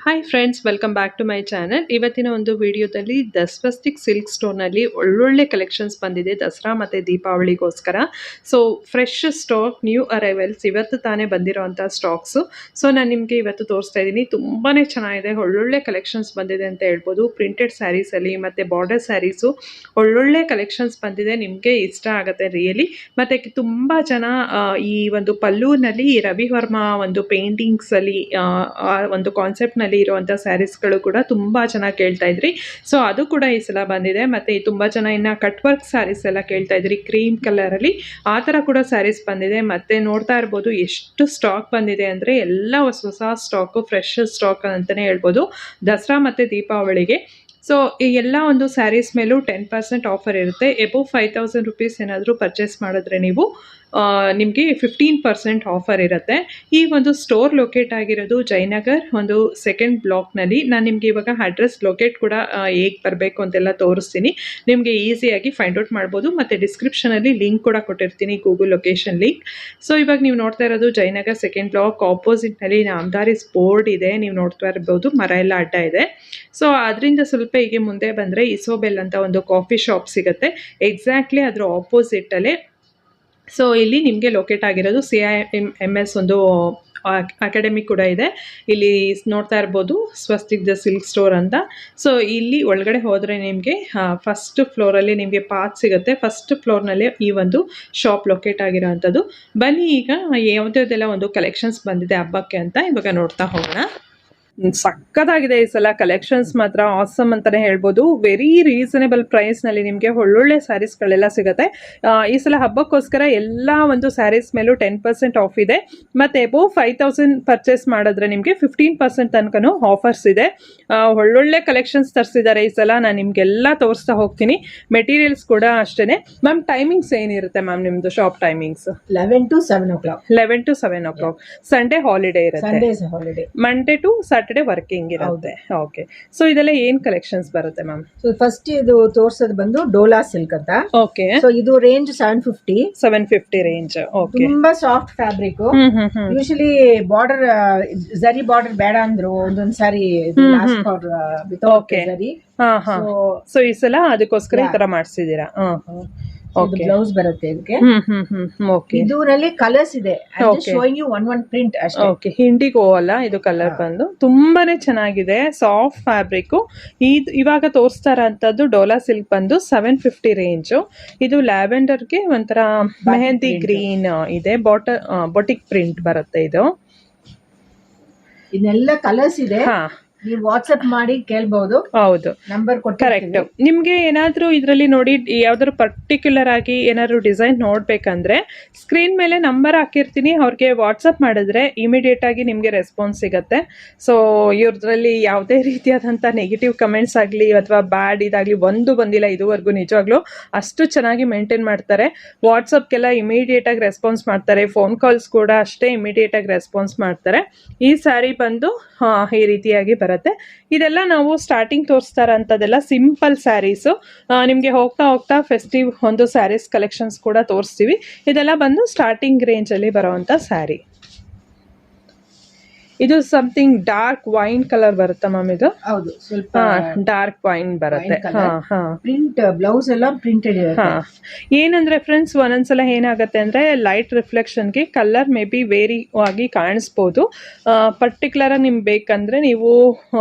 Hi friends, welcome back to my channel. ಇವತ್ತಿನ ಒಂದು ವಿಡಿಯೋದಲ್ಲಿ ದಸ್ವಸ್ಟಿಕ್ ಸಿಲ್ಕ್ ಸ್ಟೋರ್ನಲ್ಲಿ ಒಳ್ಳೊಳ್ಳೆ ಕಲೆಕ್ಷನ್ಸ್ ಬಂದಿದೆ ದಸರಾ ಮತ್ತು ದೀಪಾವಳಿಗೋಸ್ಕರ. So fresh stock, new arrivals, ಇವತ್ತು ತಾನೇ ಬಂದಿರೋವಂಥ ಸ್ಟಾಕ್ಸು. ಸೊ ನಾನು ನಿಮಗೆ ಇವತ್ತು ತೋರಿಸ್ತಾ ಇದ್ದೀನಿ. ತುಂಬಾ ಚೆನ್ನಾಗಿದೆ, ಒಳ್ಳೊಳ್ಳೆ ಕಲೆಕ್ಷನ್ಸ್ ಬಂದಿದೆ ಅಂತ ಹೇಳ್ಬೋದು. ಪ್ರಿಂಟೆಡ್ ಸ್ಯಾರೀಸಲ್ಲಿ ಮತ್ತು ಬಾರ್ಡರ್ ಸ್ಯಾರೀಸು ಒಳ್ಳೊಳ್ಳೆ ಕಲೆಕ್ಷನ್ಸ್ ಬಂದಿದೆ. ನಿಮಗೆ ಇಷ್ಟ ಆಗುತ್ತೆ ರಿಯಲಿ. ಮತ್ತು ತುಂಬ ಜನ ಈ ಒಂದು ಪಲ್ಲೂನಲ್ಲಿ ರವಿ ವರ್ಮಾ ಒಂದು ಪೇಂಟಿಂಗ್ಸಲ್ಲಿ ಒಂದು ಕಾನ್ಸೆಪ್ಟ್ನಲ್ಲಿ ಇರುವಂಥ ಸ್ಯಾರೀಸ್ಗಳು ಕೂಡ ತುಂಬ ಚೆನ್ನಾಗಿ ಕೇಳ್ತಾ ಇದ್ರಿ. ಸೊ ಅದು ಕೂಡ ಈ ಸಲ ಬಂದಿದೆ. ಮತ್ತು ತುಂಬ ಜನ ಇನ್ನು ಕಟ್ ವರ್ಕ್ ಸ್ಯಾರೀಸ್ ಎಲ್ಲ ಕೇಳ್ತಾ ಇದ್ರಿ, ಕ್ರೀಮ್ ಕಲರಲ್ಲಿ. ಆ ಥರ ಕೂಡ ಸ್ಯಾರೀಸ್ ಬಂದಿದೆ. ಮತ್ತು ನೋಡ್ತಾ ಇರ್ಬೋದು ಎಷ್ಟು ಸ್ಟಾಕ್ ಬಂದಿದೆ ಅಂದರೆ ಎಲ್ಲ ಹೊಸ ಸ್ಟಾಕು, ಫ್ರೆಶ್ ಸ್ಟಾಕ್ ಅಂತಲೇ ಹೇಳ್ಬೋದು ದಸರಾ ಮತ್ತು ದೀಪಾವಳಿಗೆ. ಸೊ ಈ ಎಲ್ಲ ಒಂದು ಸ್ಯಾರೀಸ್ ಮೇಲೂ 10% ಆಫರ್ ಇರುತ್ತೆ. ಎಬೋವ್ 5000 ರುಪೀಸ್ ಏನಾದರೂ ಪರ್ಚೇಸ್ ಮಾಡಿದ್ರೆ ನೀವು ನಿಮಗೆ 15% ಆಫರ್ ಇರುತ್ತೆ. ಈ ಒಂದು ಸ್ಟೋರ್ ಲೊಕೇಟ್ ಆಗಿರೋದು ಜಯನಗರ್ ಒಂದು ಸೆಕೆಂಡ್ ಬ್ಲಾಕ್ನಲ್ಲಿ. ನಾನು ನಿಮಗೆ ಇವಾಗ ಅಡ್ರೆಸ್ ಲೊಕೇಟ್ ಕೂಡ ಹೇಗೆ ಬರಬೇಕು ಅಂತೆಲ್ಲ ತೋರಿಸ್ತೀನಿ. ನಿಮಗೆ ಈಸಿಯಾಗಿ ಫೈಂಡ್ ಔಟ್ ಮಾಡ್ಬೋದು. ಮತ್ತು ಡಿಸ್ಕ್ರಿಪ್ಷನಲ್ಲಿ ಲಿಂಕ್ ಕೂಡ ಕೊಟ್ಟಿರ್ತೀನಿ, ಗೂಗಲ್ ಲೊಕೇಶನ್ ಲಿಂಕ್. ಸೊ ಇವಾಗ ನೀವು ನೋಡ್ತಾ ಇರೋದು ಜಯನಗರ್ ಸೆಕೆಂಡ್ ಬ್ಲಾಕ್. ಆಪೋಸಿಟ್ನಲ್ಲಿ ನಾಮದಾರಿಸ್ ಬೋರ್ಡ್ ಇದೆ, ನೀವು ನೋಡ್ತಾ ಇರ್ಬೋದು. ಮರ ಎಲ್ಲ ಅಡ್ಡ ಇದೆ. ಸೊ ಅದರಿಂದ ಸ್ವಲ್ಪ ಹೀಗೆ ಮುಂದೆ ಬಂದರೆ ಇಸೋಬೆಲ್ ಅಂತ ಒಂದು ಕಾಫಿ ಶಾಪ್ ಸಿಗುತ್ತೆ. ಎಕ್ಸಾಕ್ಟ್ಲಿ ಅದರ ಆಪೋಸಿಟಲ್ಲೇ. ಸೊ ಇಲ್ಲಿ ನಿಮಗೆ ಲೊಕೇಟ್ ಆಗಿರೋದು CIMS ಒಂದು ಅಕಾಡೆಮಿ ಕೂಡ ಇದೆ. ಇಲ್ಲಿ ನೋಡ್ತಾ ಇರ್ಬೋದು ಸ್ವಸ್ತಿಕ್ ದ ಸಿಲ್ಕ್ ಸ್ಟೋರ್ ಅಂತ. ಸೊ ಇಲ್ಲಿ ಒಳಗಡೆ ಹೋದರೆ ನಿಮಗೆ ಫಸ್ಟ್ ಫ್ಲೋರಲ್ಲಿ ನಿಮಗೆ ಪಾತ್ ಸಿಗುತ್ತೆ. ಫಸ್ಟ್ ಫ್ಲೋರ್ನಲ್ಲೇ ಈ ಒಂದು ಶಾಪ್ ಲೊಕೇಟ್ ಆಗಿರೋ ಅಂಥದ್ದು. ಬನ್ನಿ ಈಗ ಯಾವುದೆಲ್ಲ ಒಂದು ಕಲೆಕ್ಷನ್ಸ್ ಬಂದಿದೆ ಹಬ್ಬಕ್ಕೆ ಅಂತ ಇವಾಗ ನೋಡ್ತಾ ಹೋಗೋಣ. ಸಕ್ಕತ್ತಾಗಿದೆ ಈ ಸಲ ಕಲೆಕ್ಷನ್ಸ್, ಮಾತ್ರ ಆಸಮ್ ಅಂತಾನೆ ಹೇಳ್ಬೋದು. ವೆರಿ ರೀಸನೇಬಲ್ ಪ್ರೈಸ್ನಲ್ಲಿ ನಿಮಗೆ ಒಳ್ಳೊಳ್ಳೆ ಸ್ಯಾರೀಸ್ಗಳೆಲ್ಲ ಸಿಗುತ್ತೆ. ಈ ಸಲ ಹಬ್ಬಕ್ಕೋಸ್ಕರ ಎಲ್ಲ ಒಂದು ಸ್ಯಾರೀಸ್ ಮೇಲೂ 10% ಆಫ್ ಇದೆ. ಮತ್ತು ಎಬೋವ್ 5000 ಪರ್ಚೇಸ್ ಮಾಡಿದ್ರೆ ನಿಮಗೆ 15% ತನಕನೂ ಆಫರ್ಸ್ ಇದೆ. ಒಳ್ಳೊಳ್ಳೆ ಕಲೆಕ್ಷನ್ಸ್ ತರಿಸಿದ್ದಾರೆ ಈ ಸಲ. ನಾನು ನಿಮಗೆಲ್ಲ ತೋರಿಸ್ತಾ ಹೋಗ್ತೀನಿ. ಮೆಟೀರಿಯಲ್ಸ್ ಕೂಡ ಅಷ್ಟೇ. ಮ್ಯಾಮ್ ಟೈಮಿಂಗ್ಸ್ ಏನಿರುತ್ತೆ ಮ್ಯಾಮ್ ನಿಮ್ಮದು shop timings? 11 to 7 o'clock. 11 to 7 o'clock. Sunday holiday ಇರುತ್ತೆ. Sunday is a holiday. Monday to Saturday working ಇರುತ್ತೆ. ಓಕೆ. ಸೊ ಇದೆಲ್ಲ ಏನ್ ಕಲೆಕ್ಷನ್ಸ್ ಬರುತ್ತೆ ಮ್ಯಾಮ್? ಸೊ ಫಸ್ಟ್ ಇದು ತೋರ್ಸೋದು ಬಂದು ಡೋಲಾ ಸಿಲ್ಕ್ ಅಂತ. ಓಕೆ. ಸೊ ಇದು ರೇಂಜ್ 750 ರೇಂಜ್. ಓಕೆ. ತುಂಬಾ ಸಾಫ್ಟ್ ಫ್ಯಾಬ್ರಿಕ್. ಯೂಶಲಿ ಬಾರ್ಡರ್ ಜರಿ ಬಾರ್ಡರ್ ಬೇಡ ಅಂದ್ರು ಒಂದೊಂದ್ ಸಾರಿ ಜರಿ. ಸೊ ಈ ಸಲ ಅದಕ್ಕೋಸ್ಕರ ಈ ತರ ಮಾಡಿಸಿದೀರಾ? ಬ್ಲೌಸ್ ಬರುತ್ತೆ ಇದಕ್ಕೆ. ಇದರಲ್ಲಿ ಕಲರ್ಸ್ ಇದೆ. ಶೋಯಿಂಗ್ ಯು ಒನ್ ಪ್ರಿಂಟ್ ಅಷ್ಟೇ. ಓಕೆ. ಹಿಂಡಿಗೋ ಅಲ್ಲ ಇದು ಕಲರ್ ಬಂದು ತುಂಬಾನೇ ಚೆನ್ನಾಗಿದೆ. Soft fabric. ಇವಾಗ ತೋರಿಸ್ತಾ ಇರೋಂಥದ್ದು ಡೋಲಾ ಸಿಲ್ಕ್ ಬಂದು 750 ರೇಂಜ್. ಇದು ಲ್ಯಾವೆಂಡರ್ಗೆ ಒಂಥರ ಮೆಹಂದಿ ಗ್ರೀನ್ ಇದೆ. ಬೊಟಿಕ್ ಪ್ರಿಂಟ್ ಬರುತ್ತೆ ಇದು. ಇದೆಲ್ಲ ಕಲರ್ಸ್ ಇದೆ. ನೀವು ವಾಟ್ಸ್ಆಪ್ ಮಾಡಿ ಕೇಳಬಹುದು. ಹೌದು, ನಂಬರ್ ಕರೆಕ್ಟ್. ನಿಮ್ಗೆ ಏನಾದ್ರೂ ಇದರಲ್ಲಿ ನೋಡಿ ಯಾವ್ದಾದ್ರು ಪರ್ಟಿಕ್ಯುಲರ್ ಆಗಿ ಏನಾದ್ರು ಡಿಸೈನ್ ನೋಡ್ಬೇಕಂದ್ರೆ ಸ್ಕ್ರೀನ್ ಮೇಲೆ ನಂಬರ್ ಹಾಕಿರ್ತೀನಿ. ಅವ್ರಿಗೆ ವಾಟ್ಸಪ್ ಮಾಡಿದ್ರೆ ಇಮಿಡಿಯೇಟ್ ಆಗಿ ನಿಮ್ಗೆ ರೆಸ್ಪಾನ್ಸ್ ಸಿಗತ್ತೆ. ಸೊ ಇವ್ರದ್ರಲ್ಲಿ ಯಾವುದೇ ರೀತಿಯಾದಂಥ ನೆಗೆಟಿವ್ ಕಮೆಂಟ್ಸ್ ಆಗಲಿ ಅಥವಾ ಬ್ಯಾಡ್ ಇದಾಗಲಿ ಒಂದು ಬಂದಿಲ್ಲ ಇದುವರೆಗೂ. ನಿಜವಾಗ್ಲೂ ಅಷ್ಟು ಚೆನ್ನಾಗಿ ಮೇಂಟೈನ್ ಮಾಡ್ತಾರೆ. ವಾಟ್ಸಪ್ಗೆಲ್ಲ ಇಮಿಡಿಯೇಟ್ ಆಗಿ ರೆಸ್ಪಾನ್ಸ್ ಮಾಡ್ತಾರೆ. ಫೋನ್ ಕಾಲ್ಸ್ ಕೂಡ ಅಷ್ಟೇ ಇಮಿಡಿಯೇಟ್ ಆಗಿ ರೆಸ್ಪಾನ್ಸ್ ಮಾಡ್ತಾರೆ. ಈ ಸ್ಯಾರಿ ಬಂದು ಈ ರೀತಿಯಾಗಿ ಬರುತ್ತೆ. ಇದೆಲ್ಲ ನಾವು ಸ್ಟಾರ್ಟಿಂಗ್ ತೋರಿಸ್ತಾ ಇರೋಂಥದ್ದೆಲ್ಲ ಸಿಂಪಲ್ ಸ್ಯಾರೀಸು. ನಿಮಗೆ ಹೋಗ್ತಾ ಹೋಗ್ತಾ ಫೆಸ್ಟಿವ್ ಒಂದು ಸ್ಯಾರೀಸ್ ಕಲೆಕ್ಷನ್ಸ್ ಕೂಡ ತೋರಿಸ್ತೀವಿ. ಇದೆಲ್ಲ ಬಂದು ಸ್ಟಾರ್ಟಿಂಗ್ ರೇಂಜಲ್ಲಿ ಬರೋವಂಥ ಸ್ಯಾರಿ. ಇದು ಸಮಥಿಂಗ್ ಡಾರ್ಕ್ ವೈನ್ ಕಲರ್ ಬರುತ್ತೆ ಮ್ಯಾಮ್. ಇದು ಹೌದು, ಸ್ವಲ್ಪ ಡಾರ್ಕ್ ವೈನ್ ಬರುತ್ತೆ. ಪ್ರಿಂಟ್ ಬ್ಲೌಸ್ ಎಲ್ಲ ಪ್ರಿಂಟೆಡ್ ಇರುತ್ತೆ. ಏನಂದ್ರೆ ಫ್ರೆಂಡ್ಸ್, ಒಂದೊಂದ್ಸಲ ಏನಾಗುತ್ತೆ ಅಂದ್ರೆ ಲೈಟ್ ರಿಫ್ಲೆಕ್ಷನ್ಗೆ ಕಲರ್ ಮೇ ಬಿ ವೇರಿ ಆಗಿ ಕಾಣಿಸ್ಬೋದು. ಪರ್ಟಿಕ್ಯುಲರ್ ಆಗಿ ನಿಮ್ಗೆ ಬೇಕಂದ್ರೆ ನೀವು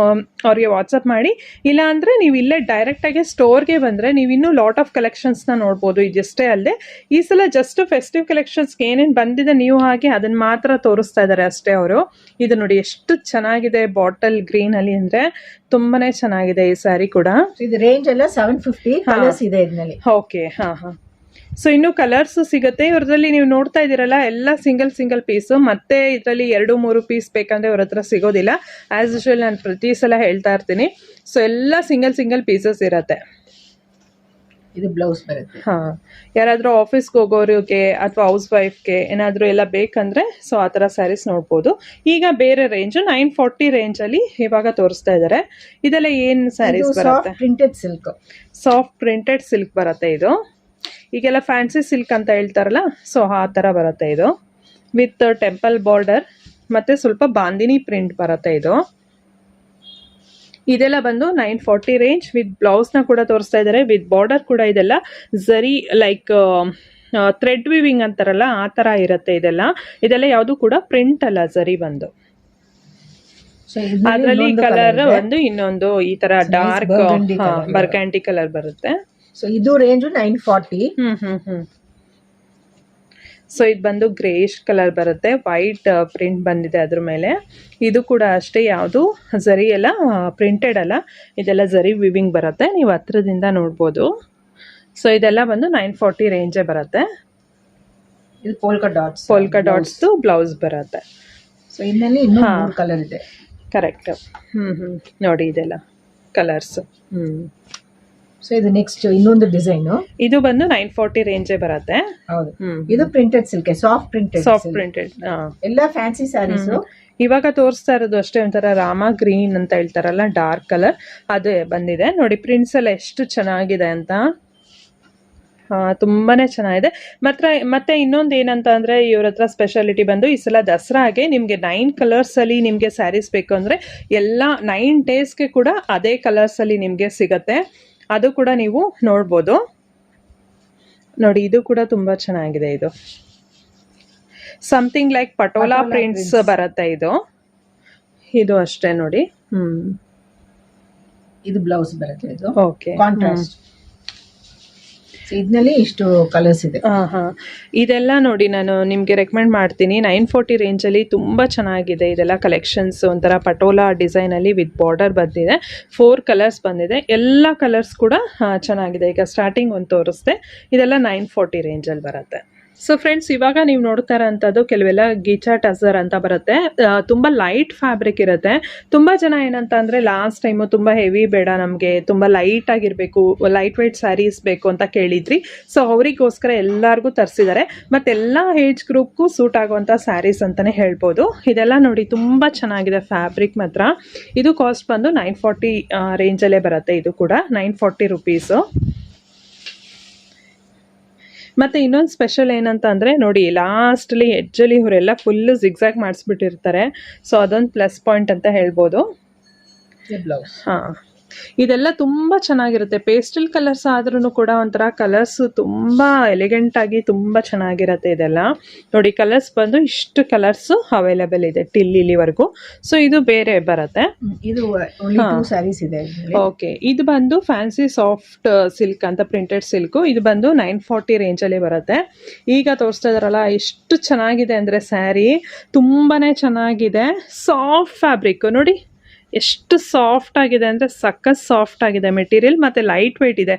ಅವ್ರಿಗೆ ವಾಟ್ಸಪ್ ಮಾಡಿ. ಇಲ್ಲ ಅಂದ್ರೆ ನೀವು ಇಲ್ಲೇ ಡೈರೆಕ್ಟ್ ಆಗಿ ಸ್ಟೋರ್ಗೆ ಬಂದ್ರೆ ನೀವು ಇನ್ನೂ ಲಾಟ್ ಆಫ್ ಕಲೆಕ್ಷನ್ಸ್ ನ ನೋಡ್ಬೋದು. ಇದಷ್ಟೇ ಅಲ್ಲದೆ ಈ ಸಲ ಜಸ್ಟ್ ಫೆಸ್ಟಿವ್ ಕಲೆಕ್ಷನ್ಸ್ ಏನೇನು ಬಂದಿದೆ ನೀವು ಹಾಗೆ ಅದನ್ನ ಮಾತ್ರ ತೋರಿಸ್ತಾ ಇದ್ದಾರೆ ಅಷ್ಟೇ ಅವರು. ಇದು ನೋಡಿ ಎಷ್ಟು ಚೆನ್ನಾಗಿದೆ, ಬಾಟಲ್ ಗ್ರೀನ್ ಅಲ್ಲಿ. ಅಂದ್ರೆ ತುಂಬಾನೇ ಚೆನ್ನಾಗಿದೆ ಈ ಸ್ಯಾರಿ ಕೂಡ. ಇದು ರೇಂಜ್ ಎಲ್ಲ 750 ಕಲರ್ಸ್ ಇದೆ ಇದರಲ್ಲಿ. ಓಕೆ. ಸೊ ಇನ್ನು ಕಲರ್ಸ್ ಸಿಗುತ್ತೆ ಇವ್ರದ್ರಲ್ಲಿ. ನೀವು ನೋಡ್ತಾ ಇದ್ದೀರಲ್ಲ ಎಲ್ಲ ಸಿಂಗಲ್ ಪೀಸ್. ಮತ್ತೆ ಇದರಲ್ಲಿ 2-3 ಪೀಸ್ ಬೇಕಂದ್ರೆ ಇವ್ರ ಹತ್ರ ಸಿಗೋದಿಲ್ಲ. ಆಸ್ ಯೂಶುವಲ್ ನಾನು ಪ್ರತಿ ಸಲ ಹೇಳ್ತಾ ಇರ್ತೀನಿ. ಸೊ ಎಲ್ಲ ಸಿಂಗಲ್ ಪೀಸಸ್ ಇರತ್ತೆ. ಇದು ಬ್ಲೌಸ್ ಬರುತ್ತೆ. ಯಾರಾದ್ರೂ ಆಫೀಸ್ಗೆ ಹೋಗೋರಿಗೆ ಅಥವಾ ಹೌಸ್ ವೈಫ್ಗೆ ಏನಾದರೂ ಎಲ್ಲ ಬೇಕಂದ್ರೆ ಸೊ ಆ ಥರ ಸ್ಯಾರೀಸ್ ನೋಡ್ಬೋದು. ಈಗ ಬೇರೆ ರೇಂಜ್ 940 ರೇಂಜಲ್ಲಿ ಇವಾಗ ತೋರಿಸ್ತಾ ಇದ್ದಾರೆ. ಇದೆಲ್ಲ ಏನು ಸ್ಯಾರೀಸ್ ಬರುತ್ತೆ? Printed silk. Soft printed silk ಬರುತ್ತೆ ಇದು. ಈಗೆಲ್ಲ ಫ್ಯಾನ್ಸಿ ಸಿಲ್ಕ್ ಅಂತ ಹೇಳ್ತಾರಲ್ಲ, ಸೊ ಆ ಥರ ಬರುತ್ತೆ ಇದು. ವಿತ್ ಟೆಂಪಲ್ ಬಾರ್ಡರ್ ಮತ್ತು ಸ್ವಲ್ಪ ಬಾಂದಿನಿ ಪ್ರಿಂಟ್ ಬರುತ್ತೆ ಇದು. ಇದೆಲ್ಲ ಬಂದು 940 ರೇಂಜ್ ವಿತ್ ಬ್ಲೌಸ್ನ ಕೂಡ ತೋರಿಸ್ತಾ ಇದ್ದಾರೆ, ವಿತ್ ಬಾರ್ಡರ್ ಕೂಡ ಇದೆಲ್ಲ ಝರಿ ಲೈಕ್ ಥ್ರೆಡ್ ವಿವಿಂಗ್ ಅಂತಾರಲ್ಲ ಆ ಥರ ಇರುತ್ತೆ. ಇದೆಲ್ಲ ಯಾವುದು ಕೂಡ ಪ್ರಿಂಟ್ ಅಲ್ಲ, ಝರಿ ಬಂದು. ಅದರಲ್ಲಿ ಕಲರ್ ಒಂದು ಇನ್ನೊಂದು ಈ ತರ ಡಾರ್ಕ್ ಬರ್ಗ್ಯಾಂಡಿ ಕಲರ್ ಬರುತ್ತೆ. ಸೊ ಇದು ರೇಂಜ್ 940. ಸೊ ಇದು ಬಂದು ಗ್ರೇಷ್ ಕಲರ್ ಬರುತ್ತೆ, ವೈಟ್ ಪ್ರಿಂಟ್ ಬಂದಿದೆ ಅದ್ರ ಮೇಲೆ. ಇದು ಕೂಡ ಅಷ್ಟೇ, ಯಾವುದು ಝರಿ ಎಲ್ಲ ಪ್ರಿಂಟೆಡ್ ಅಲ್ಲ, ಇದೆಲ್ಲ ಝರಿ ವಿವಿಂಗ್ ಬರುತ್ತೆ, ನೀವು ಹತ್ರದಿಂದ ನೋಡ್ಬೋದು. ಸೊ ಇದೆಲ್ಲ ಬಂದು 940 ರೇಂಜೇ ಬರುತ್ತೆ. ಇದು ಪೋಲ್ಕಾ ಡಾಟ್ಸ್ ಬ್ಲೌಸ್ ಬರುತ್ತೆ. ಸೊ ಇದರಲ್ಲಿ ಇನ್ನೂ ಕಲರ್ ಇದೆ. ಕರೆಕ್ಟ್. ನೋಡಿ ಇದೆಲ್ಲ ಕಲರ್ಸ್. ಸೊ ಇದು ನೆಕ್ಸ್ಟ್ ಇನ್ನೊಂದು ಡಿಸೈನ್. ಇದು ಬಂದು 940 ರೇಂಜೇ ಬರುತ್ತೆ. ಹೌದು, ಇದು ಪ್ರಿಂಟೆಡ್ ಸಿಲ್ಕ್, ಸಾಫ್ಟ್ ಪ್ರಿಂಟೆಡ್ ಎಲ್ಲ ಫ್ಯಾನ್ಸಿ ಸ್ಯಾರೀಸ್. ಇವಾಗ ತೋರಿಸ್ತಾ ಇರೋದು ಅಷ್ಟೇ ಒಂಥರ ರಾಮ ಗ್ರೀನ್ ಅಂತ ಹೇಳ್ತಾರಲ್ಲ, ಡಾರ್ಕ್ ಕಲರ್ ಅದೇ ಬಂದಿದೆ. ನೋಡಿ ಪ್ರಿಂಟ್ಸ್ ಎಲ್ಲ ಎಷ್ಟು ಚೆನ್ನಾಗಿದೆ ಅಂತ, ತುಂಬಾನೇ ಚೆನ್ನಾಗಿದೆ. ಮತ್ತೆ ಇನ್ನೊಂದು ಏನಂತ ಅಂದ್ರೆ ಇವ್ರ ಹತ್ರ ಸ್ಪೆಷಾಲಿಟಿ ಬಂದು ಈ ಸಲ ದಸರಾಗೆ ನಿಮ್ಗೆ 9 ಕಲರ್ಸ್ ಅಲ್ಲಿ ನಿಮ್ಗೆ ಸ್ಯಾರೀಸ್ ಬೇಕು ಅಂದ್ರೆ ಎಲ್ಲ 9 ಡೇಸ್ಗೆ ಕೂಡ ಅದೇ ಕಲರ್ಸ್ ಅಲ್ಲಿ ನಿಮ್ಗೆ ಸಿಗತ್ತೆ. ಅದು ಕೂಡ ನೀವು ನೋಡ್ಬೋದು. ನೋಡಿ ಇದು ಕೂಡ ತುಂಬಾ ಚೆನ್ನಾಗಿದೆ. ಇದು ಸಮಥಿಂಗ್ ಲೈಕ್ ಪಟೋಲಾ ಪ್ರಿಂಟ್ಸ್ ಬರುತ್ತೆ. ಇದು ಅಷ್ಟೇ ನೋಡಿ. ಇದು ಬ್ಲೌಸ್ ಬರುತ್ತೆ. ಇದು ಓಕೆ, ಕಾಂಟ್ರಾಸ್ಟ್. ಇದರಲ್ಲಿ ಇಷ್ಟು ಕಲರ್ಸ್ ಇದೆ. ಇದೆಲ್ಲ ನೋಡಿ ನಾನು ನಿಮಗೆ ರೆಕಮೆಂಡ್ ಮಾಡ್ತೀನಿ. 940 ರೇಂಜಲ್ಲಿ ತುಂಬ ಚೆನ್ನಾಗಿದೆ ಇದೆಲ್ಲ ಕಲೆಕ್ಷನ್ಸ್. ಒಂಥರ ಪಟೋಲಾ ಡಿಸೈನಲ್ಲಿ ವಿತ್ ಬಾರ್ಡರ್ ಬಂದಿದೆ. 4 ಕಲರ್ಸ್ ಬಂದಿದೆ. ಎಲ್ಲ ಕಲರ್ಸ್ ಕೂಡ ಚೆನ್ನಾಗಿದೆ. ಈಗ ಸ್ಟಾರ್ಟಿಂಗ್ ಒಂದು ತೋರಿಸ್ದೆ, ಇದೆಲ್ಲ 940 ರೇಂಜಲ್ಲಿ ಬರುತ್ತೆ. ಸೊ ಫ್ರೆಂಡ್ಸ್, ಇವಾಗ ನೀವು ನೋಡ್ತಾ ಇರೋಂಥದ್ದು ಕೆಲವೆಲ್ಲ ಗೀಚಾ ಟಸರ್ ಅಂತ ಬರುತ್ತೆ. ತುಂಬ ಲೈಟ್ ಫ್ಯಾಬ್ರಿಕ್ ಇರುತ್ತೆ. ತುಂಬ ಜನ ಏನಂತ ಅಂದರೆ ಲಾಸ್ಟ್ ಟೈಮು ತುಂಬ ಹೆವಿ ಬೇಡ, ನಮಗೆ ತುಂಬ ಲೈಟ್ ಆಗಿರಬೇಕು, ಲೈಟ್ ವೆಯ್ಟ್ ಸ್ಯಾರೀಸ್ ಬೇಕು ಅಂತ ಕೇಳಿದ್ರಿ. ಸೊ ಅವರಿಗೋಸ್ಕರ ಎಲ್ಲರಿಗೂ ತರಿಸಿದ್ದಾರೆ. ಮತ್ತು ಎಲ್ಲ ಏಜ್ ಗ್ರೂಪ್ಗೂ ಸೂಟ್ ಆಗುವಂಥ ಸ್ಯಾರೀಸ್ ಅಂತಲೇ ಹೇಳ್ಬೋದು. ಇದೆಲ್ಲ ನೋಡಿ ತುಂಬ ಚೆನ್ನಾಗಿದೆ ಫ್ಯಾಬ್ರಿಕ್ ಮಾತ್ರ. ಇದು ಕಾಸ್ಟ್ ಬಂದು 940 ರೇಂಜಲ್ಲೇ ಬರುತ್ತೆ. ಇದು ಕೂಡ 940 ರುಪೀಸು. ಮತ್ತು ಇನ್ನೊಂದು ಸ್ಪೆಷಲ್ ಏನಂತ ಅಂದರೆ ನೋಡಿ, ಲಾಸ್ಟಲ್ಲಿ ಎಡ್ಜಲ್ಲಿ ಇವರೆಲ್ಲ ಫುಲ್ಲು ಜಿಗ್ಸಾಗ್ ಮಾಡಿಸ್ಬಿಟ್ಟಿರ್ತಾರೆ. ಸೊ ಅದೊಂದು ಪ್ಲಸ್ ಪಾಯಿಂಟ್ ಅಂತ ಹೇಳ್ಬೋದು. ಹಾಂ, ಇದೆಲ್ಲ ತುಂಬ ಚೆನ್ನಾಗಿರುತ್ತೆ. ಪೇಸ್ಟಲ್ ಕಲರ್ಸ್ ಆದ್ರೂ ಕೂಡ ಒಂಥರ ಕಲರ್ಸ್ ತುಂಬ ಎಲಿಗೆಂಟ್ ಆಗಿ ತುಂಬ ಚೆನ್ನಾಗಿರುತ್ತೆ. ಇದೆಲ್ಲ ನೋಡಿ, ಕಲರ್ಸ್ ಬಂದು ಇಷ್ಟು ಕಲರ್ಸ್ ಅವೈಲೇಬಲ್ ಇದೆ ಟಿಲ್ ಇಲ್ಲಿವರೆಗೂ. ಸೊ ಇದು ಬೇರೆ ಬರುತ್ತೆ. ಇದು ಸ್ಯಾರೀಸ್ ಇದೆ. ಓಕೆ, ಇದು ಬಂದು ಫ್ಯಾನ್ಸಿ ಸಾಫ್ಟ್ ಸಿಲ್ಕ್ ಅಂತ, ಪ್ರಿಂಟೆಡ್ ಸಿಲ್ಕು. ಇದು ಬಂದು 940 ರೇಂಜಲ್ಲಿ ಬರುತ್ತೆ. ಈಗ ತೋರಿಸ್ತಾ ಇದಾರಲ್ಲ, ಎಷ್ಟು ಚೆನ್ನಾಗಿದೆ ಅಂದರೆ ಸ್ಯಾರಿ ತುಂಬಾ ಚೆನ್ನಾಗಿದೆ. ಸಾಫ್ಟ್ ಫ್ಯಾಬ್ರಿಕ್ ನೋಡಿ, ಎಷ್ಟು ಸಾಫ್ಟ್ ಆಗಿದೆ ಅಂದರೆ ಸಖತ್ ಸಾಫ್ಟ್ ಆಗಿದೆ ಮೆಟೀರಿಯಲ್. ಮತ್ತು ಲೈಟ್ ವೆಯ್ಟ್ ಇದೆ.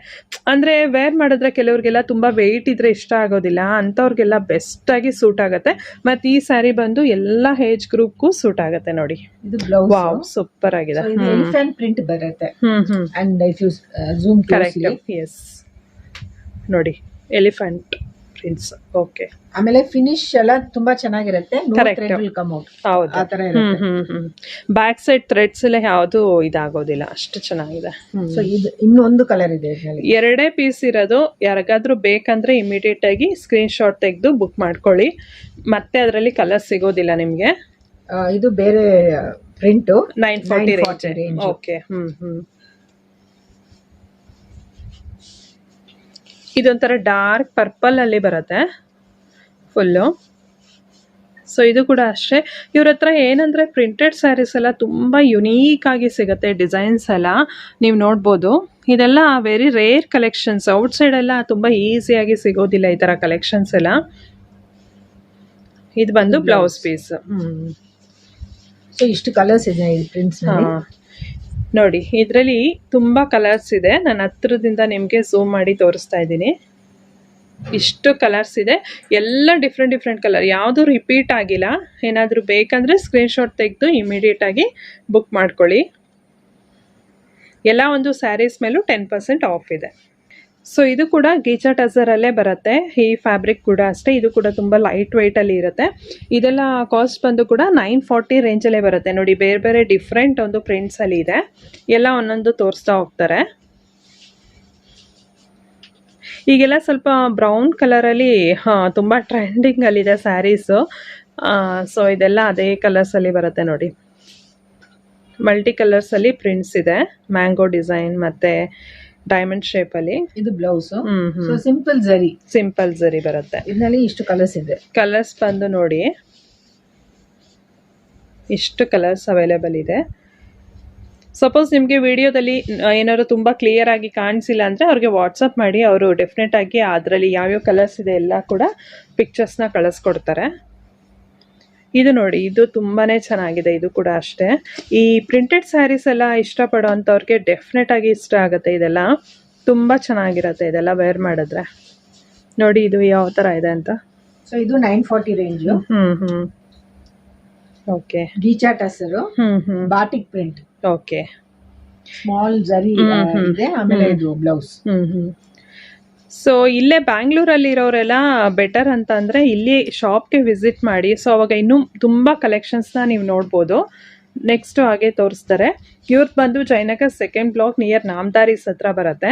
ಅಂದರೆ ವೇರ್ ಮಾಡಿದ್ರೆ ಕೆಲವ್ರಿಗೆಲ್ಲ ತುಂಬ ವೆಯ್ಟ್ ಇದ್ರೆ ಇಷ್ಟ ಆಗೋದಿಲ್ಲ, ಅಂಥವ್ರಿಗೆಲ್ಲ ಬೆಸ್ಟಾಗಿ ಸೂಟ್ ಆಗುತ್ತೆ. ಮತ್ತು ಈ ಸ್ಯಾರಿ ಬಂದು ಎಲ್ಲ ಏಜ್ ಗ್ರೂಪ್ಗೂ ಸೂಟ್ ಆಗುತ್ತೆ. ನೋಡಿ, ಇದು ಬ್ಲೌಸ್. ವಾವ್, ಸೂಪರ್ ಆಗಿದೆ. ಎಲಿಫೆಂಟ್ ಪ್ರಿಂಟ್ ಬರುತ್ತೆ. And if you zoom correct, yes ನೋಡಿ, ಎಲಿಫೆಂಟ್ ಪ್ರಿಂಟ್ಸ್. ಓಕೆ, ಆಮೇಲೆ ಫಿನಿಶ್ ಎಲ್ಲ ತುಂಬಾ ಚೆನ್ನಾಗಿರುತ್ತೆ. ಹೌದು, ಬ್ಯಾಕ್ ಸೈಡ್ ಥ್ರೆಡ್ಸ್ ಎಲ್ಲ ಯಾವುದು ಇದಾಗೋದಿಲ್ಲ, ಅಷ್ಟು ಚೆನ್ನಾಗಿದೆ. ಸೊ ಇದು ಇನ್ನೊಂದು ಕಲರ್ ಇದೆ. ಎರಡೇ ಪೀಸ್ ಇರೋದು. ಯಾರಿಗಾದ್ರೂ ಬೇಕಂದ್ರೆ ಇಮಿಡಿಯೇಟ್ ಆಗಿ ಸ್ಕ್ರೀನ್ ಶಾಟ್ ತೆಗೆದು ಬುಕ್ ಮಾಡ್ಕೊಳ್ಳಿ. ಮತ್ತೆ ಅದರಲ್ಲಿ ಕಲರ್ ಸಿಗೋದಿಲ್ಲ ನಿಮ್ಗೆ. ಇದು ಬೇರೆ ಪ್ರಿಂಟ್, 940 ರೇಂಜ್. ಓಕೆ, ಇದೊಂಥರ ಡಾರ್ಕ್ ಪರ್ಪಲ್ ಅಲ್ಲಿ ಬರುತ್ತೆ ಫುಲ್ಲು. ಸೊ ಇದು ಕೂಡ ಅಷ್ಟೇ. ಇವ್ರ ಹತ್ರ ಏನಂದರೆ ಪ್ರಿಂಟೆಡ್ ಸ್ಯಾರೀಸ್ ಎಲ್ಲ ತುಂಬ ಯುನೀಕ್ ಆಗಿ ಸಿಗುತ್ತೆ. ಡಿಸೈನ್ಸ್ ಎಲ್ಲ ನೀವು ನೋಡ್ಬೋದು. ಇದೆಲ್ಲ ವೆರಿ ರೇರ್ ಕಲೆಕ್ಷನ್ಸ್. ಔಟ್ಸೈಡ್ ಎಲ್ಲ ತುಂಬ ಈಸಿಯಾಗಿ ಸಿಗೋದಿಲ್ಲ ಈ ಥರ ಕಲೆಕ್ಷನ್ಸ್ ಎಲ್ಲ. ಇದು ಬಂದು ಬ್ಲೌಸ್ ಪೀಸ್. ಸೊ ಇಷ್ಟು ಕಲರ್ಸ್ ಇದೆ ಈ ಪ್ರಿಂಟ್ಸ್. ನೋಡಿ, ಇದರಲ್ಲಿ ತುಂಬ ಕಲರ್ಸ್ ಇದೆ. ನಾನು ಹತ್ರದಿಂದ ನಿಮಗೆ ಝೂಮ್ ಮಾಡಿ ತೋರಿಸ್ತಾ ಇದ್ದೀನಿ. ಇಷ್ಟು ಕಲರ್ಸ್ ಇದೆ, ಎಲ್ಲ ಡಿಫ್ರೆಂಟ್ ಕಲರ್, ಯಾವುದು ರಿಪೀಟ್ ಆಗಿಲ್ಲ. ಏನಾದರೂ ಬೇಕಂದರೆ ಸ್ಕ್ರೀನ್ಶಾಟ್ ತೆಗೆದು ಇಮಿಡಿಯೇಟಾಗಿ ಬುಕ್ ಮಾಡ್ಕೊಳ್ಳಿ. ಎಲ್ಲ ಒಂದು ಸ್ಯಾರೀಸ್ ಮೇಲೂ 10% ಆಫ್ ಇದೆ. ಸೊ ಇದು ಕೂಡ ಗೀಚಾ ಟಸರಲ್ಲೇ ಬರುತ್ತೆ. ಈ ಫ್ಯಾಬ್ರಿಕ್ ಕೂಡ ಅಷ್ಟೇ. ಇದು ಕೂಡ ತುಂಬ ಲೈಟ್ ವೆಯ್ಟಲ್ಲಿ ಇರುತ್ತೆ. ಇದೆಲ್ಲ ಕಾಸ್ಟ್ ಬಂದು ಕೂಡ 940 ರೇಂಜಲ್ಲೇ ಬರುತ್ತೆ. ನೋಡಿ, ಬೇರೆ ಬೇರೆ ಡಿಫ್ರೆಂಟ್ ಒಂದು ಪ್ರಿಂಟ್ಸಲ್ಲಿ ಇದೆ. ಎಲ್ಲ ಒಂದೊಂದು ತೋರಿಸ್ತಾ ಹೋಗ್ತಾರೆ. ಈಗೆಲ್ಲ ಸ್ವಲ್ಪ ಬ್ರೌನ್ ಕಲರಲ್ಲಿ ತುಂಬ ಟ್ರೆಂಡಿಂಗಲ್ಲಿದೆ ಸ್ಯಾರೀಸು. ಸೊ ಇದೆಲ್ಲ ಅದೇ ಕಲರ್ಸಲ್ಲಿ ಬರುತ್ತೆ ನೋಡಿ. ಮಲ್ಟಿ ಕಲರ್ಸ್ ಅಲ್ಲಿ ಪ್ರಿಂಟ್ಸ್ ಇದೆ, ಮ್ಯಾಂಗೋ ಡಿಸೈನ್ ಮತ್ತೆ ಡೈಮಂಡ್ ಶೇಪ್ ಅಲ್ಲಿ. ಇದು ಬ್ಲೌಸ್. ಸೊ ಸಿಂಪಲ್ ಜರಿ ಬರುತ್ತೆ. ಇದರಲ್ಲಿ ಇಷ್ಟು ಕಲರ್ಸ್ ಇದೆ. ಕಲರ್ಸ್ ಬಂದು ನೋಡಿ, ಇಷ್ಟು ಕಲರ್ಸ್ ಅವೈಲೇಬಲ್ ಇದೆ. ಸಪೋಸ್ ನಿಮಗೆ ವಿಡಿಯೋದಲ್ಲಿ ಏನಾದ್ರು ತುಂಬ ಕ್ಲಿಯರ್ ಆಗಿ ಕಾಣಿಸಿಲ್ಲ ಅಂದರೆ ಅವ್ರಿಗೆ ವಾಟ್ಸಪ್ ಮಾಡಿ, ಅವರು ಡೆಫಿನೆಟ್ ಆಗಿ ಅದರಲ್ಲಿ ಯಾವ್ಯಾವ ಕಲರ್ಸ್ ಇದೆ ಎಲ್ಲ ಕೂಡ ಪಿಕ್ಚರ್ಸ್ನ ಕಳಿಸ್ಕೊಡ್ತಾರೆ. ಇದು ನೋಡಿ, ಇದು ತುಂಬಾ ಚೆನ್ನಾಗಿದೆ. ಇದು ಕೂಡ ಅಷ್ಟೇ. ಈ ಪ್ರಿಂಟೆಡ್ ಸ್ಯಾರೀಸ್ ಎಲ್ಲ ಇಷ್ಟಪಡೋ ಅಂಥವ್ರಿಗೆ ಡೆಫಿನೆಟ್ ಆಗಿ ಇಷ್ಟ ಆಗುತ್ತೆ. ಇದೆಲ್ಲ ತುಂಬ ಚೆನ್ನಾಗಿರುತ್ತೆ, ಇದೆಲ್ಲ ವೇರ್ ಮಾಡಿದ್ರೆ. ನೋಡಿ ಇದು ಯಾವ ಥರ ಇದೆ ಅಂತ. ಸೊ ಇದು 940 range. Okay. Geecha tussar, batik print. Okay. Small zari ಇದೆ. ಆಮೇಲೆ ಇದು ಬ್ಲೌಸ್. ಸೊ ಇಲ್ಲೇ ಬ್ಯಾಂಗ್ಳೂರಲ್ಲಿ ಇರೋರೆಲ್ಲ ಬೆಟರ್ ಅಂತ ಅಂದರೆ ಇಲ್ಲಿ ಶಾಪ್ಗೆ ವಿಸಿಟ್ ಮಾಡಿ. ಸೊ ಅವಾಗ ಇನ್ನೂ ತುಂಬ ಕಲೆಕ್ಷನ್ಸ್ನ ನೀವು ನೋಡ್ಬೋದು. ನೆಕ್ಸ್ಟ್ ಹಾಗೆ ತೋರಿಸ್ತಾರೆ. ಇವ್ರದ್ದು ಬಂದು ಜಯನಗರ್ 2nd ಬ್ಲಾಕ್ ನಿಯರ್ ನಾಮದಾರೀಸ್ ಹತ್ರ ಬರುತ್ತೆ.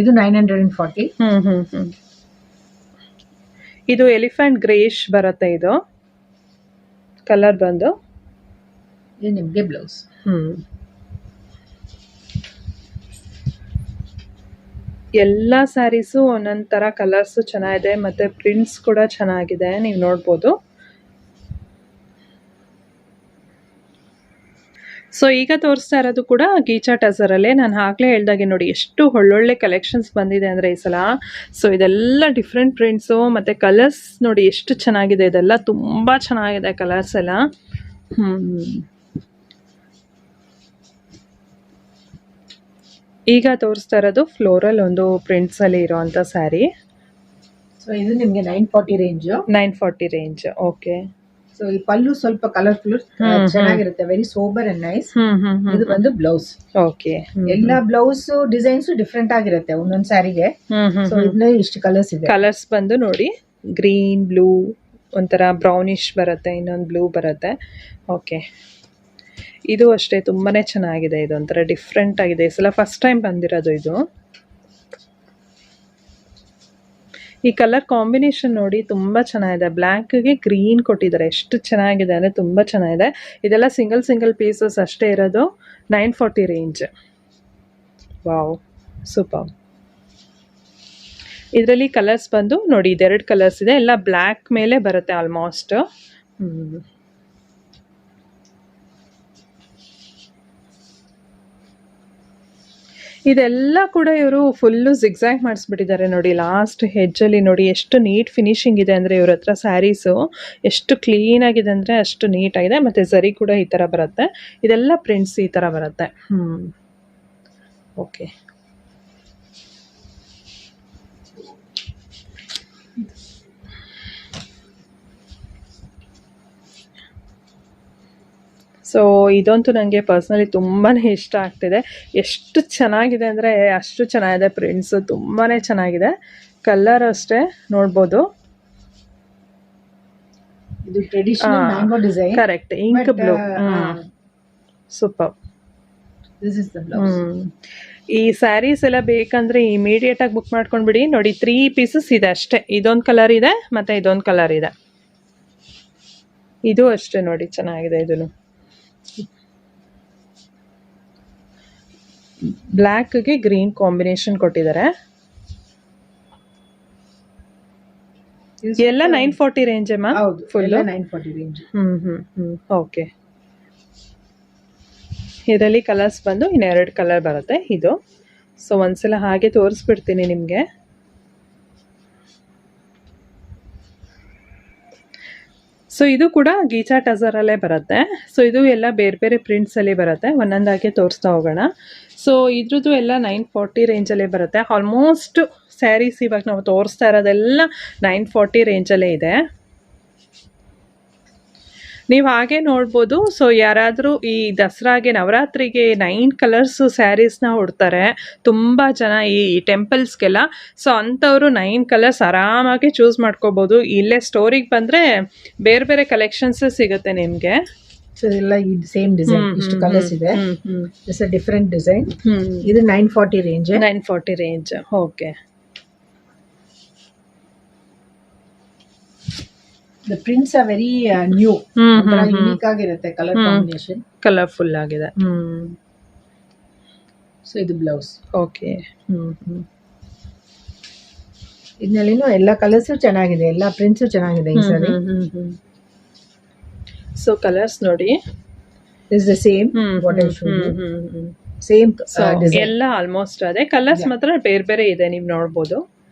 ಇದು 940. ಇದು ಎಲಿಫೆಂಟ್ ಗ್ರೇಶ್ ಬರುತ್ತೆ. ಇದು ಕಲರ್ ಬಂದು ಇದು ನಿಮಗೆ ಬ್ಲೌಸ್. ಎಲ್ಲ ಸ್ಯಾರೀಸು ಒಂದೊಂದು ಥರ ಕಲರ್ಸು ಚೆನ್ನಾಗಿದೆ ಮತ್ತು ಪ್ರಿಂಟ್ಸ್ ಕೂಡ ಚೆನ್ನಾಗಿದೆ, ನೀವು ನೋಡ್ಬೋದು. ಸೊ ಈಗ ತೋರಿಸ್ತಾ ಇರೋದು ಕೂಡ ಗೀಚಾ ಟಸರಲ್ಲೇ. ನಾನು ಆಗಲೇ ಹೇಳ್ದಾಗೆ ನೋಡಿ ಎಷ್ಟು ಒಳ್ಳೊಳ್ಳೆ ಕಲೆಕ್ಷನ್ಸ್ ಬಂದಿದೆ ಅಂದರೆ ಈ ಸಲ. ಸೊ ಇದೆಲ್ಲ ಡಿಫ್ರೆಂಟ್ ಪ್ರಿಂಟ್ಸು ಮತ್ತು ಕಲರ್ಸ್ ನೋಡಿ ಎಷ್ಟು ಚೆನ್ನಾಗಿದೆ. ಇದೆಲ್ಲ ತುಂಬ ಚೆನ್ನಾಗಿದೆ ಕಲರ್ಸ್ ಎಲ್ಲ. ಈಗ ತೋರಿಸ್ತಾ ಇರೋದು ಫ್ಲೋರಲ್ ಒಂದು ಪ್ರಿಂಟ್ಸ್ ಅಲ್ಲಿ ಇರೋಂಥ ಸ್ಯಾರಿ. ಸೊ ಇದು ನಿಮಗೆ 940 ರೇಂಜ್. ಓಕೆ. ಸೊ ಈ ಪಲ್ಲು ಸ್ವಲ್ಪ ಕಲರ್ಫುಲ್ ಚೆನ್ನಾಗಿರುತ್ತೆ, ವೆರಿ ಸೋಬರ್ ಅಂಡ್ ನೈಸ್. ಇದು ಬಂದು ಬ್ಲೌಸ್. ಓಕೆ. ಎಲ್ಲ ಬ್ಲೌಸ್ ಡಿಸೈನ್ಸ್ ಡಿಫ್ರೆಂಟ್ ಆಗಿರುತ್ತೆ ಒಂದೊಂದು ಸ್ಯಾರಿಗೆ. ಸೊ ಇದನ್ನ ಇಷ್ಟು ಕಲರ್ಸ್ ಇದೆ. ಕಲರ್ಸ್ ಬಂದು ನೋಡಿ, ಗ್ರೀನ್, ಬ್ಲೂ, ಒಂಥರ ಬ್ರೌನಿಶ್ ಬರುತ್ತೆ, ಇನ್ನೊಂದು ಬ್ಲೂ ಬರುತ್ತೆ. ಓಕೆ. ಇದು ಅಷ್ಟೇ ತುಂಬಾನೇ ಚೆನ್ನಾಗಿದೆ. ಇದು ಒಂಥರ ಡಿಫ್ರೆಂಟ್ ಆಗಿದೆ. ಈ ಸಲ ಫಸ್ಟ್ ಟೈಮ್ ಬಂದಿರೋದು ಇದು. ಈ ಕಲರ್ ಕಾಂಬಿನೇಷನ್ ನೋಡಿ ತುಂಬ ಚೆನ್ನಾಗಿದೆ. ಬ್ಲ್ಯಾಕ್ಗೆ ಗ್ರೀನ್ ಕೊಟ್ಟಿದ್ದಾರೆ, ಎಷ್ಟು ಚೆನ್ನಾಗಿದೆ ಅಂದರೆ ತುಂಬ ಚೆನ್ನಾಗಿದೆ. ಇದೆಲ್ಲ ಸಿಂಗಲ್ ಪೀಸಸ್ ಅಷ್ಟೇ ಇರೋದು. 940 ರೇಂಜ್. Wow, super. ಇದರಲ್ಲಿ ಕಲರ್ಸ್ ಬಂದು ನೋಡಿ, ಇದೆರಡು ಕಲರ್ಸ್ ಇದೆ. ಎಲ್ಲ ಬ್ಲ್ಯಾಕ್ ಮೇಲೆ ಬರುತ್ತೆ ಆಲ್ಮೋಸ್ಟ್. ಇದೆಲ್ಲ ಕೂಡ ಇವರು ಫುಲ್ಲು ಜಿಗ್ಜ್ಯಾಗ್ ಮಾಡಿಸ್ಬಿಟ್ಟಿದ್ದಾರೆ ನೋಡಿ. ಲಾಸ್ಟ್ ಹೆಜ್ಜಲ್ಲಿ ನೋಡಿ ಎಷ್ಟು ನೀಟ್ ಫಿನಿಶಿಂಗ್ ಇದೆ ಅಂದರೆ ಇವ್ರ ಹತ್ರ ಸ್ಯಾರೀಸು ಎಷ್ಟು ಕ್ಲೀನಾಗಿದೆ ಅಂದರೆ ಅಷ್ಟು ನೀಟಾಗಿದೆ. ಮತ್ತು ಝರಿ ಕೂಡ ಈ ಥರ ಬರುತ್ತೆ. ಇದೆಲ್ಲ ಪ್ರಿಂಟ್ಸ್ ಈ ಥರ ಬರುತ್ತೆ. ಓಕೆ. ಸೊ ಇದಂತೂ ನನಗೆ ಪರ್ಸ್ನಲಿ ತುಂಬಾ ಇಷ್ಟ ಆಗ್ತಿದೆ. ಎಷ್ಟು ಚೆನ್ನಾಗಿದೆ ಅಂದರೆ ಅಷ್ಟು ಚೆನ್ನಾಗಿದೆ. ಪ್ರಿಂಟ್ಸು ತುಂಬಾ ಚೆನ್ನಾಗಿದೆ. ಕಲರ್ ಅಷ್ಟೇ ನೋಡ್ಬೋದು. ಇದು traditional mango design. Correct, ink blue. Super. This is the blouse. ಈ ಸ್ಯಾರೀಸ್ ಎಲ್ಲ ಬೇಕಂದ್ರೆ ಇಮಿಡಿಯೇಟ್ ಆಗಿ ಬುಕ್ ಮಾಡ್ಕೊಂಡ್ಬಿಡಿ. ನೋಡಿ 3 ಪೀಸಸ್ ಇದೆ ಅಷ್ಟೇ. ಇದೊಂದು ಕಲರ್ ಇದೆ ಮತ್ತೆ ಇದೊಂದು ಕಲರ್ ಇದೆ. ಇದು ಅಷ್ಟೇ ನೋಡಿ, ಚೆನ್ನಾಗಿದೆ. ಇದನ್ನು ಬ್ಲ್ಯಾಕ್ಗೆ ಗ್ರೀನ್ ಕಾಂಬಿನೇಷನ್ ಕೊಟ್ಟಿದ್ದಾರೆ. ಎಲ್ಲ 940 ರೇಂಜ್ ಅಮ್ಮ. Full 940 range. ಓಕೆ. ಇದರಲ್ಲಿ ಕಲರ್ಸ್ ಬಂದು ಇನ್ನೆರಡು ಕಲರ್ ಬರುತ್ತೆ ಇದು. ಸೊ ಒಂದ್ಸಲ ಹಾಗೆ ತೋರಿಸ್ಬಿಡ್ತೀನಿ ನಿಮಗೆ. ಸೊ ಇದು ಕೂಡ ಗೀಚಾ ಟಸರಲ್ಲೇ ಬರುತ್ತೆ. ಸೊ ಇದು ಎಲ್ಲ ಬೇರೆ ಬೇರೆ ಪ್ರಿಂಟ್ಸಲ್ಲಿ ಬರುತ್ತೆ. ಒಂದೊಂದಾಗಿ ತೋರಿಸ್ತಾ ಹೋಗೋಣ. ಸೊ ಇದ್ರದ್ದು ಎಲ್ಲ 940 ರೇಂಜಲ್ಲೇ ಬರುತ್ತೆ. ಆಲ್ಮೋಸ್ಟ್ ಸ್ಯಾರೀಸ್ ಇವಾಗ ನಾವು ತೋರಿಸ್ತಾ ಇರೋದೆಲ್ಲ 940 ರೇಂಜಲ್ಲೇ ಇದೆ. ನೀವು ಹಾಗೆ ನೋಡ್ಬೋದು. ಸೊ ಯಾರಾದರೂ ಈ ದಸರಾಗೆ ನವರಾತ್ರಿಗೆ 9 ಕಲರ್ಸು ಸ್ಯಾರೀಸ್ನ ಉಡ್ತಾರೆ ತುಂಬ ಜನ ಈ ಟೆಂಪಲ್ಸ್ಗೆಲ್ಲ. ಸೊ ಅಂಥವರು 9 ಕಲರ್ಸ್ ಆರಾಮಾಗಿ ಚೂಸ್ ಮಾಡ್ಕೋಬೋದು. ಇಲ್ಲೇ ಸ್ಟೋರಿಗೆ ಬಂದರೆ ಬೇರೆ ಬೇರೆ ಕಲೆಕ್ಷನ್ಸೇ ಸಿಗುತ್ತೆ ನಿಮಗೆ. ಸೊ ಎಲ್ಲ ಈ ಸೇಮ್ ಡಿಸೈನ್, ಇಷ್ಟು ಕಲರ್ಸ್ ಇದೆ. It's a different design. ಇದು 940 range. 940 range. Okay. The prints are very new, unique ಆಗಿರುತ್ತೆ ಕಲರ್ ಕಾಂಬಿನೇಷನ್, ಕಲರ್ಫುಲ್ ಆಗಿದೆ. ಸೊ ಇದು ಬ್ಲೌಸ್. ಓಕೆ. ಇದರಲ್ಲಿನೂ ಎಲ್ಲ ಕಲರ್ಸ್ ಚೆನ್ನಾಗಿದೆ, ಎಲ್ಲ ಪ್ರಿಂಟ್ಸ್ ಚೆನ್ನಾಗಿದೆ ಈ ಸಾರಿ. ಸೊ ಕಲರ್ಸ್ ನೋಡಿ, is the same what I showed you, same ಎಲ್ಲ ಆಲ್ಮೋಸ್ಟ್ ಅದೇ. ಕಲರ್ಸ್ ಮಾತ್ರ ಬೇರೆ ಬೇರೆ ಇದೆ, ನೀವು ನೋಡ್ಬೋದು.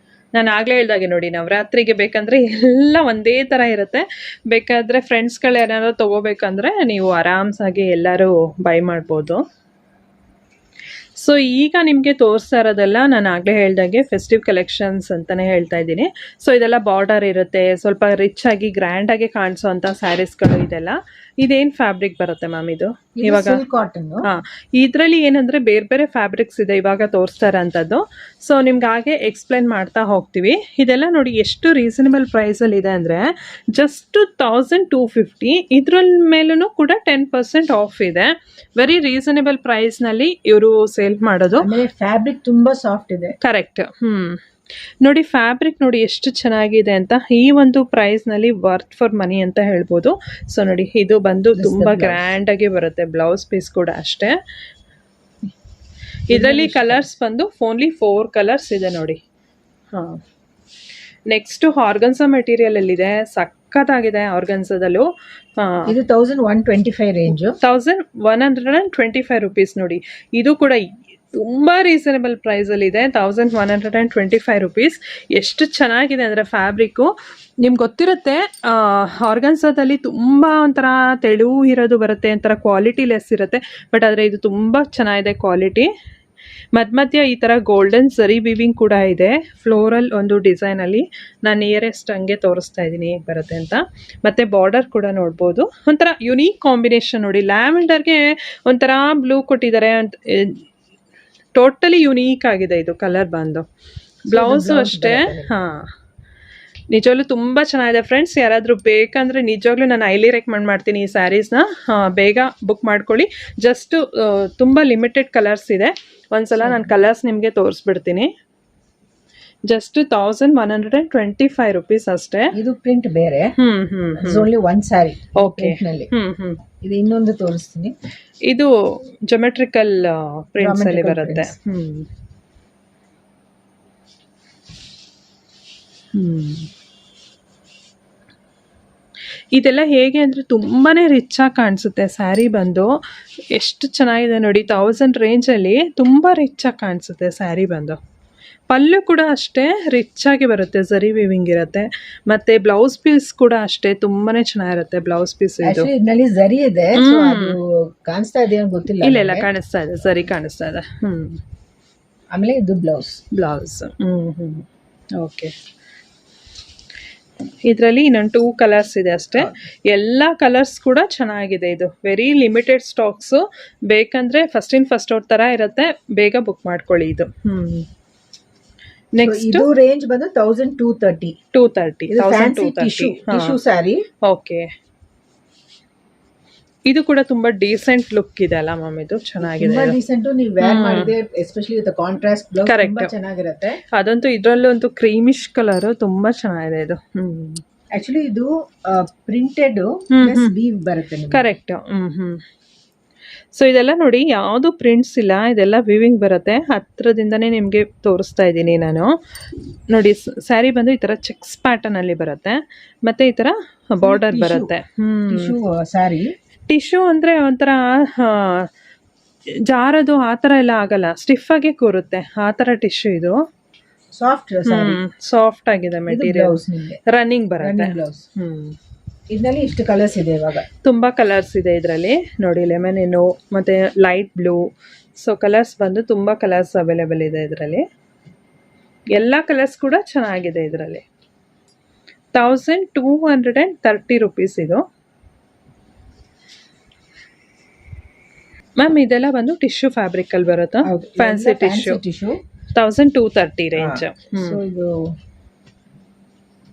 ನಾನು ಆಗಲೇ ಹೇಳ್ದಾಗೆ ನೋಡಿ, ನವರಾತ್ರಿಗೆ ಬೇಕಂದ್ರೆ ಎಲ್ಲ ಒಂದೇ ಥರ ಇರುತ್ತೆ. ಬೇಕಾದರೆ ಫ್ರೆಂಡ್ಸ್ಗಳು ಏನಾದ್ರು ತೊಗೋಬೇಕಂದ್ರೆ ನೀವು ಆರಾಮ್ಸಾಗಿ ಎಲ್ಲರೂ ಬೈ ಮಾಡ್ಬೋದು. ಸೊ ಈಗ ನಿಮಗೆ ತೋರಿಸ್ತಾ ಇರೋದೆಲ್ಲ ನಾನು ಆಗಲೇ ಹೇಳ್ದಾಗೆ ಫೆಸ್ಟಿವ್ ಕಲೆಕ್ಷನ್ಸ್ ಅಂತಲೇ ಹೇಳ್ತಾ ಇದ್ದೀನಿ. ಸೊ ಇದೆಲ್ಲ ಬಾರ್ಡರ್ ಇರುತ್ತೆ, ಸ್ವಲ್ಪ ರಿಚ್ ಆಗಿ ಗ್ರ್ಯಾಂಡಾಗಿ ಕಾಣಿಸೋ ಅಂಥ ಸ್ಯಾರೀಸ್ಗಳು ಇದೆಲ್ಲ. ಇದೇನು ಫ್ಯಾಬ್ರಿಕ್ ಬರುತ್ತೆ ಮ್ಯಾಮ್ ಇದು? ಇವಾಗ ಕಾಟನ್. ಹಾಂ, ಇದರಲ್ಲಿ ಏನಂದರೆ ಬೇರೆ ಬೇರೆ ಫ್ಯಾಬ್ರಿಕ್ಸ್ ಇದೆ ಇವಾಗ ತೋರಿಸ್ತಾ ಇರೋಂಥದ್ದು. ಸೊ ನಿಮ್ಗೆ ಹಾಗೆ ಎಕ್ಸ್ಪ್ಲೈನ್ ಮಾಡ್ತಾ ಹೋಗ್ತೀವಿ. ಇದೆಲ್ಲ ನೋಡಿ ಎಷ್ಟು ರೀಸನಬಲ್ ಪ್ರೈಸಲ್ಲಿ ಇದೆ ಅಂದರೆ ಜಸ್ಟ್ 1250. ಇದ್ರ ಮೇಲೂ ಕೂಡ 10% ಆಫ್ ಇದೆ. ವೆರಿ ರೀಸನಬಲ್ ಪ್ರೈಸ್ನಲ್ಲಿ ಇವರು ಸೇಲ್ ಮಾಡೋದು. ಫ್ಯಾಬ್ರಿಕ್ ತುಂಬ ಸಾಫ್ಟ್ ಇದೆ. ಕರೆಕ್ಟ್. ನೋಡಿ ಫ್ಯಾಬ್ರಿಕ್ ನೋಡಿ ಎಷ್ಟು ಚೆನ್ನಾಗಿದೆ ಅಂತ. ಈ ಒಂದು ಪ್ರೈಸ್ನಲ್ಲಿ ವರ್ತ್ ಫಾರ್ ಮನಿ ಅಂತ ಹೇಳ್ಬೋದು. ಸೊ ನೋಡಿ ಇದು ಬಂದು ತುಂಬ ಗ್ರ್ಯಾಂಡಾಗಿ ಬರುತ್ತೆ. ಬ್ಲೌಸ್ ಪೀಸ್ ಕೂಡ ಅಷ್ಟೇ. ಇದರಲ್ಲಿ ಕಲರ್ಸ್ ಬಂದು ಓನ್ಲಿ 4 ಕಲರ್ಸ್ ಇದೆ ನೋಡಿ. ಹಾಂ, ನೆಕ್ಸ್ಟು ಆರ್ಗನ್ಸಾ ಮೆಟೀರಿಯಲಲ್ಲಿದೆ, ಸಖತ್ತಾಗಿದೆ ಆರ್ಗನ್ಸಾದಲ್ಲೂ. ಇದು 1125 ರೇಂಜು, 1125 ರುಪೀಸ್ ನೋಡಿ. ಇದು ಕೂಡ ತುಂಬ ರೀಸನಬಲ್ ಪ್ರೈಸಲ್ಲಿದೆ, 1125 ರುಪೀಸ್. ಎಷ್ಟು ಚೆನ್ನಾಗಿದೆ ಅಂದರೆ ಫ್ಯಾಬ್ರಿಕ್ಕು ನಿಮ್ಗೆ ಗೊತ್ತಿರುತ್ತೆ. ಆರ್ಗನ್ಸಾದಲ್ಲಿ ತುಂಬ ಒಂಥರ ತೆಳು ಇರೋದು ಬರುತ್ತೆ, ಒಂಥರ ಕ್ವಾಲಿಟಿ ಲೆಸ್ ಇರುತ್ತೆ. ಬಟ್ ಆದರೆ ಇದು ತುಂಬ ಚೆನ್ನಾಗಿದೆ ಕ್ವಾಲಿಟಿ. ಮಧ್ಯ ಈ ಥರ ಗೋಲ್ಡನ್ ಸರಿ ವೀವಿಂಗ್ ಕೂಡ ಇದೆ, ಫ್ಲೋರಲ್ ಒಂದು ಡಿಸೈನಲ್ಲಿ. ನಾನು ನಿಯರೆಸ್ಟ್ ಹಂಗೆ ತೋರಿಸ್ತಾ ಇದ್ದೀನಿ ಹೇಗೆ ಬರುತ್ತೆ ಅಂತ. ಮತ್ತು ಬಾರ್ಡರ್ ಕೂಡ ನೋಡ್ಬೋದು, ಒಂಥರ ಯುನೀಕ್ ಕಾಂಬಿನೇಷನ್ ನೋಡಿ. ಲ್ಯಾವೆಂಡರ್ಗೆ ಒಂಥರ ಬ್ಲೂ ಕೊಟ್ಟಿದ್ದಾರೆ, ಟೋಟಲಿ ಯುನೀಕ್ ಆಗಿದೆ ಇದು ಕಲರ್ ಬಂದು. ಬ್ಲೌಸು ಅಷ್ಟೇ. ಹಾಂ, ನಿಜವಾಗ್ಲೂ ತುಂಬ ಚೆನ್ನಾಗಿದೆ ಫ್ರೆಂಡ್ಸ್. ಯಾರಾದರೂ ಬೇಕಂದರೆ ನಿಜವಾಗ್ಲೂ ನಾನು ಹೈಲಿ ರೆಕಮೆಂಡ್ ಮಾಡ್ತೀನಿ ಈ ಸ್ಯಾರೀಸ್ನ. ಬೇಗ ಬುಕ್ ಮಾಡ್ಕೊಳ್ಳಿ. ಜಸ್ಟು ತುಂಬ ಲಿಮಿಟೆಡ್ ಕಲರ್ಸ್ ಇದೆ. ಒಂದ್ಸಲ ನಾನು ಕಲರ್ಸ್ ನಿಮಗೆ ತೋರಿಸ್ಬಿಡ್ತೀನಿ. ಜಸ್ಟ್ 1125 ರುಪೀಸ್ ಅಷ್ಟೇ. ಇದು ಪ್ರಿಂಟ್ ಬೇರೆ. Only one sari. ಓಕೆ. ಇದು ಇನ್ನೊಂದು ತೋರಿಸ್ತೀನಿ. ಇದು ಜೊಮೆಟ್ರಿಕಲ್ ಪ್ರಿಂಟ್ಸ್ ಅಲ್ಲಿ ಬರುತ್ತೆ. ಇದೆಲ್ಲ ಹೇಗೆ ಅಂದರೆ ತುಂಬಾ ರಿಚ್ ಆಗಿ ಕಾಣಿಸುತ್ತೆ ಸ್ಯಾರಿ ಬಂದು. ಎಷ್ಟು ಚೆನ್ನಾಗಿದೆ ನೋಡಿ, 1000 ರೇಂಜಲ್ಲಿ ತುಂಬ ರಿಚ್ ಆಗಿ ಕಾಣಿಸುತ್ತೆ ಸ್ಯಾರಿ ಬಂದು. ಪಲ್ಲು ಕೂಡ ಅಷ್ಟೇ ರಿಚ್ ಆಗಿ ಬರುತ್ತೆ, ಝರಿ ವೀವಿಂಗ್ ಇರುತ್ತೆ. ಮತ್ತೆ ಬ್ಲೌಸ್ ಪೀಸ್ ಕೂಡ ಅಷ್ಟೇ ತುಂಬಾನೇ ಚೆನ್ನಾಗಿರುತ್ತೆ ಬ್ಲೌಸ್ ಪೀಸ್. ಇದರಲ್ಲಿ ಝರಿ ಇದೆ, ಕಾಣಿಸ್ತಾ ಇದೆ ಗೊತ್ತಿಲ್ಲ. ಇಲ್ಲ ಕಾಣಿಸ್ತಾ ಇದೆ, ಝರಿ ಕಾಣಿಸ್ತಾ ಇದೆ. ಆಮೇಲೆ ಇದು ಬ್ಲೌಸ್. ಓಕೆ. ಇದರಲ್ಲಿ ಇನ್ನೊಂದು 2 ಕಲರ್ಸ್ ಇದೆ ಅಷ್ಟೇ. ಎಲ್ಲ ಕಲರ್ಸ್ ಕೂಡ ಚೆನ್ನಾಗಿದೆ. ಇದು ವೆರಿ ಲಿಮಿಟೆಡ್ ಸ್ಟಾಕ್ಸು. ಬೇಕಂದ್ರೆ ಫಸ್ಟ್ ಇನ್ ಫಸ್ಟ್ ಔಟ್ ಥರ ಇರುತ್ತೆ, ಬೇಗ ಬುಕ್ ಮಾಡ್ಕೊಳ್ಳಿ ಇದು. ನೆಕ್ಸ್ಟ್ ಇದು ರೇಂಜ್ ಬಂದು 1230. 1230 ಟಿಶ್ಯೂ ಸ್ಯಾರಿ. ಓಕೆ. ಇದು ಕೂಡ ತುಂಬಾ ಡೀಸೆಂಟ್ ಲುಕ್ ಇದೆ ಅಲ್ಲ ಮ್ಯಾಮ್, ಇದು ಚೆನ್ನಾಗಿದೆ. ತುಂಬಾ ಡೀಸೆಂಟ್, ನೀವು ವೇರ್ ಮಾಡಿದ್ರೆ ಎಸ್ಪೆಷಲಿ ವಿತ್ ಕಾಂಟ್ರಾಸ್ಟ್ ಬ್ಲೌಸ್ ತುಂಬಾ ಚೆನ್ನಾಗಿರುತ್ತೆ. ಅದಂತೂ ಇದರಲ್ಲೂ ಒಂದು ಕ್ರೀಮಿಶ್ ಕಲರ್ ತುಂಬಾ ಚೆನ್ನಾಗಿದೆ ಇದು. ಆಕ್ಚುಲಿ ಇದು ಪ್ರಿಂಟೆಡ್ ಪ್ಲಸ್ ವೀವ್ ಬರುತ್ತೆ. ಕರೆಕ್ಟ್. ಸೊ ಇದೆಲ್ಲ ನೋಡಿ ಯಾವುದು ಪ್ರಿಂಟ್ಸ್ ಇಲ್ಲ, ಇದೆಲ್ಲ ವಿವಿಂಗ್ ಬರುತ್ತೆ. ಹತ್ರದಿಂದನೇ ನಿಮಗೆ ತೋರಿಸ್ತಾ ಇದ್ದೀನಿ ನಾನು. ನೋಡಿ ಸ್ಯಾರಿ ಬಂದು ಈ ಥರ ಚೆಕ್ಸ್ ಪ್ಯಾಟರ್ನ್ ಅಲ್ಲಿ ಬರುತ್ತೆ, ಮತ್ತೆ ಈ ಥರ ಬಾರ್ಡರ್ ಬರುತ್ತೆ. ಸ್ಯಾರಿ ಟಿಶ್ಯೂ ಅಂದರೆ ಒಂಥರ ಜಾರದು ಆ ಥರ ಎಲ್ಲ ಆಗಲ್ಲ, ಸ್ಟಿಫ್ ಆಗಿ ಕೂರುತ್ತೆ ಆ ಥರ ಟಿಶ್ಯೂ. ಇದು ಸಾಫ್ಟ್ ಆಗಿದೆ ಮೆಟೀರಿಯಲ್, ರನ್ನಿಂಗ್ ಬರುತ್ತೆ. ಇದರಲ್ಲಿ ಇಷ್ಟು ಕಲರ್ಸ್ ಇದೆ, ಇವಾಗ ತುಂಬ ಕಲರ್ಸ್ ಇದೆ ಇದರಲ್ಲಿ ನೋಡಿ. ಲೆಮನ್ ಎಲ್ಲೋ ಮತ್ತು ಲೈಟ್ ಬ್ಲೂ. ಸೊ ಕಲರ್ಸ್ ಬಂದು ತುಂಬ ಕಲರ್ಸ್ ಅವೈಲೇಬಲ್ ಇದೆ ಇದರಲ್ಲಿ. ಎಲ್ಲ ಕಲರ್ಸ್ ಕೂಡ ಚೆನ್ನಾಗಿದೆ ಇದರಲ್ಲಿ. 1230 ರುಪೀಸ್ ಇದು ಮ್ಯಾಮ್. ಇದೆಲ್ಲ ಬಂದು ಟಿಶ್ಯೂ ಫ್ಯಾಬ್ರಿಕ್ ಅಲ್ಲಿ ಬರುತ್ತಾ? Fancy tissue. 1230 ರೇಂಜ್. ಇದು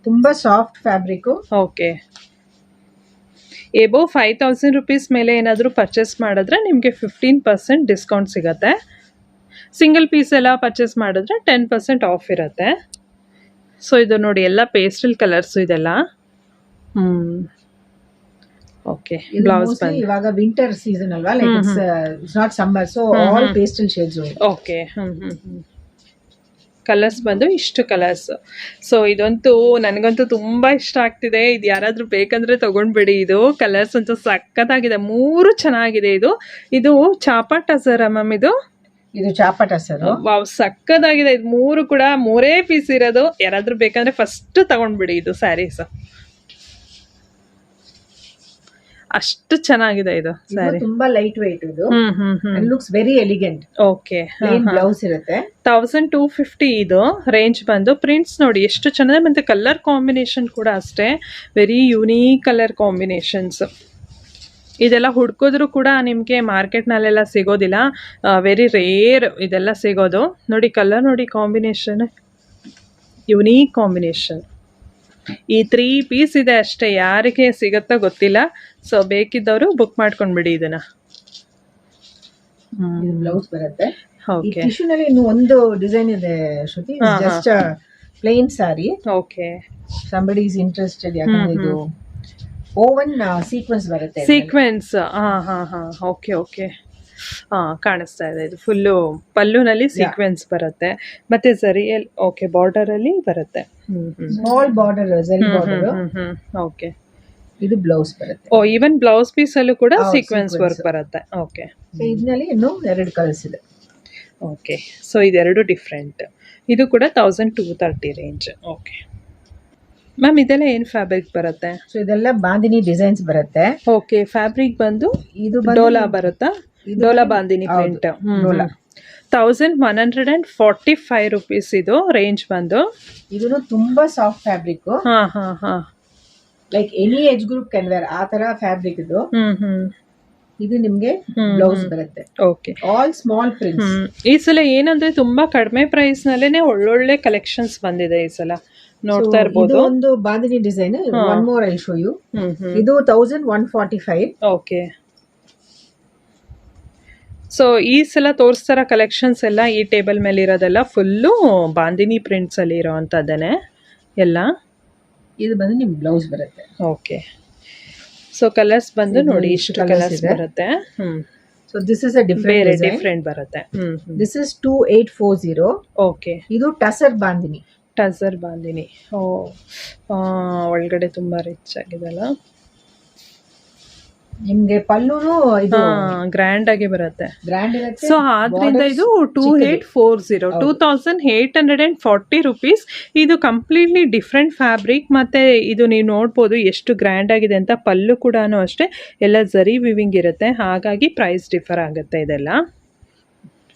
ತುಂಬಾ soft fabric. Okay. Above 5000 rupees ಮೇಲೆ ಏನಾದರೂ ಪರ್ಚೇಸ್ ಮಾಡಿದ್ರೆ ನಿಮಗೆ 15% ಡಿಸ್ಕೌಂಟ್ ಸಿಗುತ್ತೆ. ಸಿಂಗಲ್ ಪೀಸ್ ಎಲ್ಲ ಪರ್ಚೇಸ್ ಮಾಡಿದ್ರೆ 10% ಆಫ್ ಇರುತ್ತೆ. ಸೊ ಇದು ನೋಡಿ ಎಲ್ಲ ಪೇಸ್ಟಲ್ ಕಲರ್ಸು ಇದೆಲ್ಲ. ಓಕೆ. ಬ್ಲೌಸ್ ಬಂದು ಇವಾಗ ವಿಂಟರ್ ಸೀಸನ್ ಅಲ್ವಾ, like it's not summer, so all pastel shades. Okay. Colours ಬಂದು ಇಷ್ಟು ಕಲರ್ಸ್. ಸೊ ಇದಂತೂ ನನಗಂತೂ ತುಂಬ ಇಷ್ಟ ಆಗ್ತಿದೆ. ಇದು ಯಾರಾದರೂ ಬೇಕಂದರೆ ತೊಗೊಂಡ್ಬಿಡಿ. ಇದು ಕಲರ್ಸ್ ಅಂತೂ ಸಖತ್ತಾಗಿದೆ, 3 ಚೆನ್ನಾಗಿದೆ. ಇದು ಚಾಪಾ ಟಸರ ಮ್ಯಾಮ್, ಇದು ಚಾಪಾ ಟಸರ್. ವಾವ್, ಸಖತ್ತಾಗಿದೆ. ಇದು 3 ಕೂಡ 3 ಪೀಸ್ ಇರೋದು. ಯಾರಾದರೂ ಬೇಕಂದ್ರೆ ಫಸ್ಟ್ ತಗೊಂಡ್ಬಿಡಿ. ಇದು ಸ್ಯಾರೀಸ್ ಅಷ್ಟು ಚೆನ್ನಾಗಿದೆ. ಇದು ಸ್ಯಾರಿ ತುಂಬಾ ಲೈಟ್ ವೆಯ್ಟ್, ಇದು looks very elegant. Okay. Blouse ಇರುತ್ತೆ 1250. ಇದು ರೇಂಜ್ ಬಂದು ಪ್ರಿಂಟ್ಸ್ ನೋಡಿ ಎಷ್ಟು ಚೆನ್ನಾಗಿದೆ. ಮತ್ತೆ ಕಲರ್ ಕಾಂಬಿನೇಷನ್ ಕೂಡ ಅಷ್ಟೇ, ವೆರಿ ಯುನೀಕ್ ಕಲರ್ ಕಾಂಬಿನೇಷನ್ಸ್. ಇದೆಲ್ಲ ಹುಡ್ಕಿದ್ರು ಕೂಡ ನಿಮಗೆ ಮಾರ್ಕೆಟ್ನಲ್ಲೆಲ್ಲ ಸಿಗೋದಿಲ್ಲ, ವೆರಿ ರೇರ್ ಇದೆಲ್ಲ ಸಿಗೋದು. ನೋಡಿ ಕಲರ್ ನೋಡಿ, ಕಾಂಬಿನೇಷನ್ ಯುನೀಕ್ ಕಾಂಬಿನೇಷನ್. ಈ 3 ಪೀಸ್ ಇದೆ ಅಷ್ಟೇ, ಯಾರಿಗೆ ಸಿಗುತ್ತೋ ಗೊತ್ತಿಲ್ಲ. ಸೊ ಬೇಕಿದ್ದವರು ಬುಕ್ ಮಾಡ್ಕೊಂಡ್ಬಿಡಿ ಇದನ್ನ. ಬ್ಲೌಸ್ ಬರುತ್ತೆ. ಓಕೆ. ಟಿಶ್ಯೂನಲ್ಲಿ ಇನ್ನು ಒಂದು ಡಿಸೈನ್ ಇದೆ Shruti, just plain sari. Okay. Somebody is interested, ಯಾಕಂದ್ರೆ ಇದು ಓವನ್ ಸೀಕ್ವೆನ್ಸ್ ಬರುತ್ತೆ. Sequence, okay okay. ಕಾಣಿಸ್ತಾ ಇದೆ. ಇದು ಫುಲ್ಲು ಪಲ್ಲುನಲ್ಲಿ ಸೀಕ್ವೆನ್ಸ್ ಬರುತ್ತೆ, ಮತ್ತೆ ಝರಿಯಲ್ಲಿ ಓಕೆ ಬಾರ್ಡರಲ್ಲಿ ಬರುತ್ತೆ. ಸ್ಮಾಲ್ ಬಾರ್ಡರ್, ಝರಿ ಬಾರ್ಡರ್. ಓಕೆ. ಇದು ಬ್ಲೌಸ್ ಬರುತ್ತೆ. ಈವನ್ ಬ್ಲೌಸ್ ಪೀಸ್ ಅಲ್ಲೂ ಕೂಡ ಸೀಕ್ವೆನ್ಸ್ ವರ್ಕ್ ಬರುತ್ತೆ. ಓಕೆ. ಇದರಲ್ಲಿ ಇನ್ನೂ 2 ಕಲರ್ಸ್ ಇದೆ. ಓಕೆ. ಸೊ ಇದೆರಡು ಡಿಫ್ರೆಂಟ್. ಇದು ಕೂಡ 1230 ರೇಂಜ್. ಓಕೆ ಮ್ಯಾಮ್, ಇದೆಲ್ಲ ಏನು ಫ್ಯಾಬ್ರಿಕ್ ಬರುತ್ತೆ? ಸೊ ಇದೆಲ್ಲ ಬಾಂದಿನಿ ಡಿಸೈನ್ಸ್ ಬರುತ್ತೆ. ಓಕೆ. ಫ್ಯಾಬ್ರಿಕ್ ಬಂದು ಇದು ಡೋಲಾ ಬರುತ್ತಾ? ಡೋಲಾ ಬಾಂದಿನಿ ಪ್ರಿಂಟ್. 1145 rupees ಇದು ರೇಂಜ್ ಬಂದು. ಇದು ತುಂಬಾ soft fabric. Like any age group can wear, ಆ ತರ ಫ್ಯಾಬ್ರಿಕ್ ಇದು. ಇದು ನಿಮ್ಗೆ ಬ್ಲೌಸ್ ಬರುತ್ತೆ. ಓಕೆ. All small prints. ಈ ಸಲ ಏನಂದ್ರೆ ತುಂಬಾ ಕಡಿಮೆ ಪ್ರೈಸ್ ನಲ್ಲೇನೆ ಒಳ್ಳೊಳ್ಳೆ ಕಲೆಕ್ಷನ್ಸ್ ಬಂದಿದೆ ಈ ಸಲ, ನೋಡ್ತಾ ಇರ್ಬೋದು. ಒಂದು bandhani design. One more I show you. ಇದು 1145. ಓಕೆ. ಸೊ ಈ ಸಲ ತೋರಿಸ್ತಾರ ಕಲೆಕ್ಷನ್ಸ್ ಎಲ್ಲ, ಈ ಟೇಬಲ್ ಮೇಲೆ ಇರೋದೆಲ್ಲ ಫುಲ್ಲು ಬಾಂದಿನಿ ಪ್ರಿಂಟ್ಸ್ ಅಲ್ಲಿ ಇರೋ ಅಂಥದ್ದೇನೆ ಎಲ್ಲ. ಇದು ಬಂದು ನಿಮ್ಗೆ ಬ್ಲೌಸ್ ಬರುತ್ತೆ. ಓಕೆ. ಸೊ ಕಲರ್ಸ್ ಬಂದು ನೋಡಿ ಇಷ್ಟು ಕಲರ್ಸ್ ಬರುತ್ತೆ. So this is a different ಬರುತ್ತೆ. This is 2840. ಓಕೆ. ಇದು ಟಸರ್ ಬಾಂದಿನಿ. ಟಸರ್ ಬಾಂದಿನಿ. ಒಳಗಡೆ ತುಂಬಾ ರಿಚ್ ಆಗಿದೆಲ್ಲ. ನಿಮ್ಗೆ ಪಲ್ಲುನು ಇದು ಗ್ರ್ಯಾಂಡ್ ಆಗಿ ಬರುತ್ತೆ. ಗ್ರ್ಯಾಂಡ್ ಇರುತ್ತೆ. ಸೊ ಆದ್ರಿಂದ ಇದು 2840 rupees. ಇದು ಕಂಪ್ಲೀಟ್ಲಿ ಡಿಫ್ರೆಂಟ್ ಫ್ಯಾಬ್ರಿಕ್. ಮತ್ತೆ ಇದು ನೀವು ನೋಡ್ಬೋದು ಎಷ್ಟು ಗ್ರ್ಯಾಂಡ್ ಆಗಿದೆ ಅಂತ. ಪಲ್ಲು ಕೂಡ ಅಷ್ಟೇ ಎಲ್ಲ ಝರಿ ವಿವಿಂಗ್ ಇರುತ್ತೆ, ಹಾಗಾಗಿ ಪ್ರೈಸ್ ಡಿಫರ್ ಆಗುತ್ತೆ. ಇದೆಲ್ಲ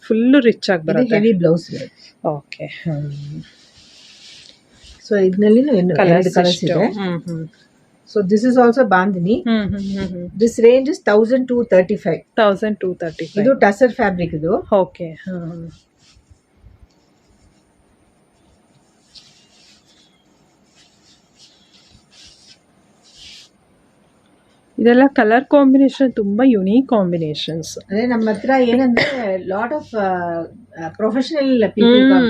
ಫುಲ್ಲು ರಿಚ್ ಆಗಿ ಬರುತ್ತೆ. Heavy blouse. ಓಕೆ. ಸೊ ಇದರಲ್ಲಿ ಕಲರ್ಸ್ ಇದೆ. So this is also bandhani. This range is 1235. 1235. ಇದು ಟಸರ್ ಫ್ಯಾಬ್ರಿಕ್ ಇದು. ಓಕೆ. ಇದೆಲ್ಲ ಕಲರ್ ಕಾಂಬಿನೇಷನ್ ತುಂಬಾ ಯುನೀಕ್ ಕಾಂಬಿನೇಷನ್ಸ್. ಅದೇ ನಮ್ಮ ಹತ್ರ ಏನಂದ್ರೆ lot of professional people come.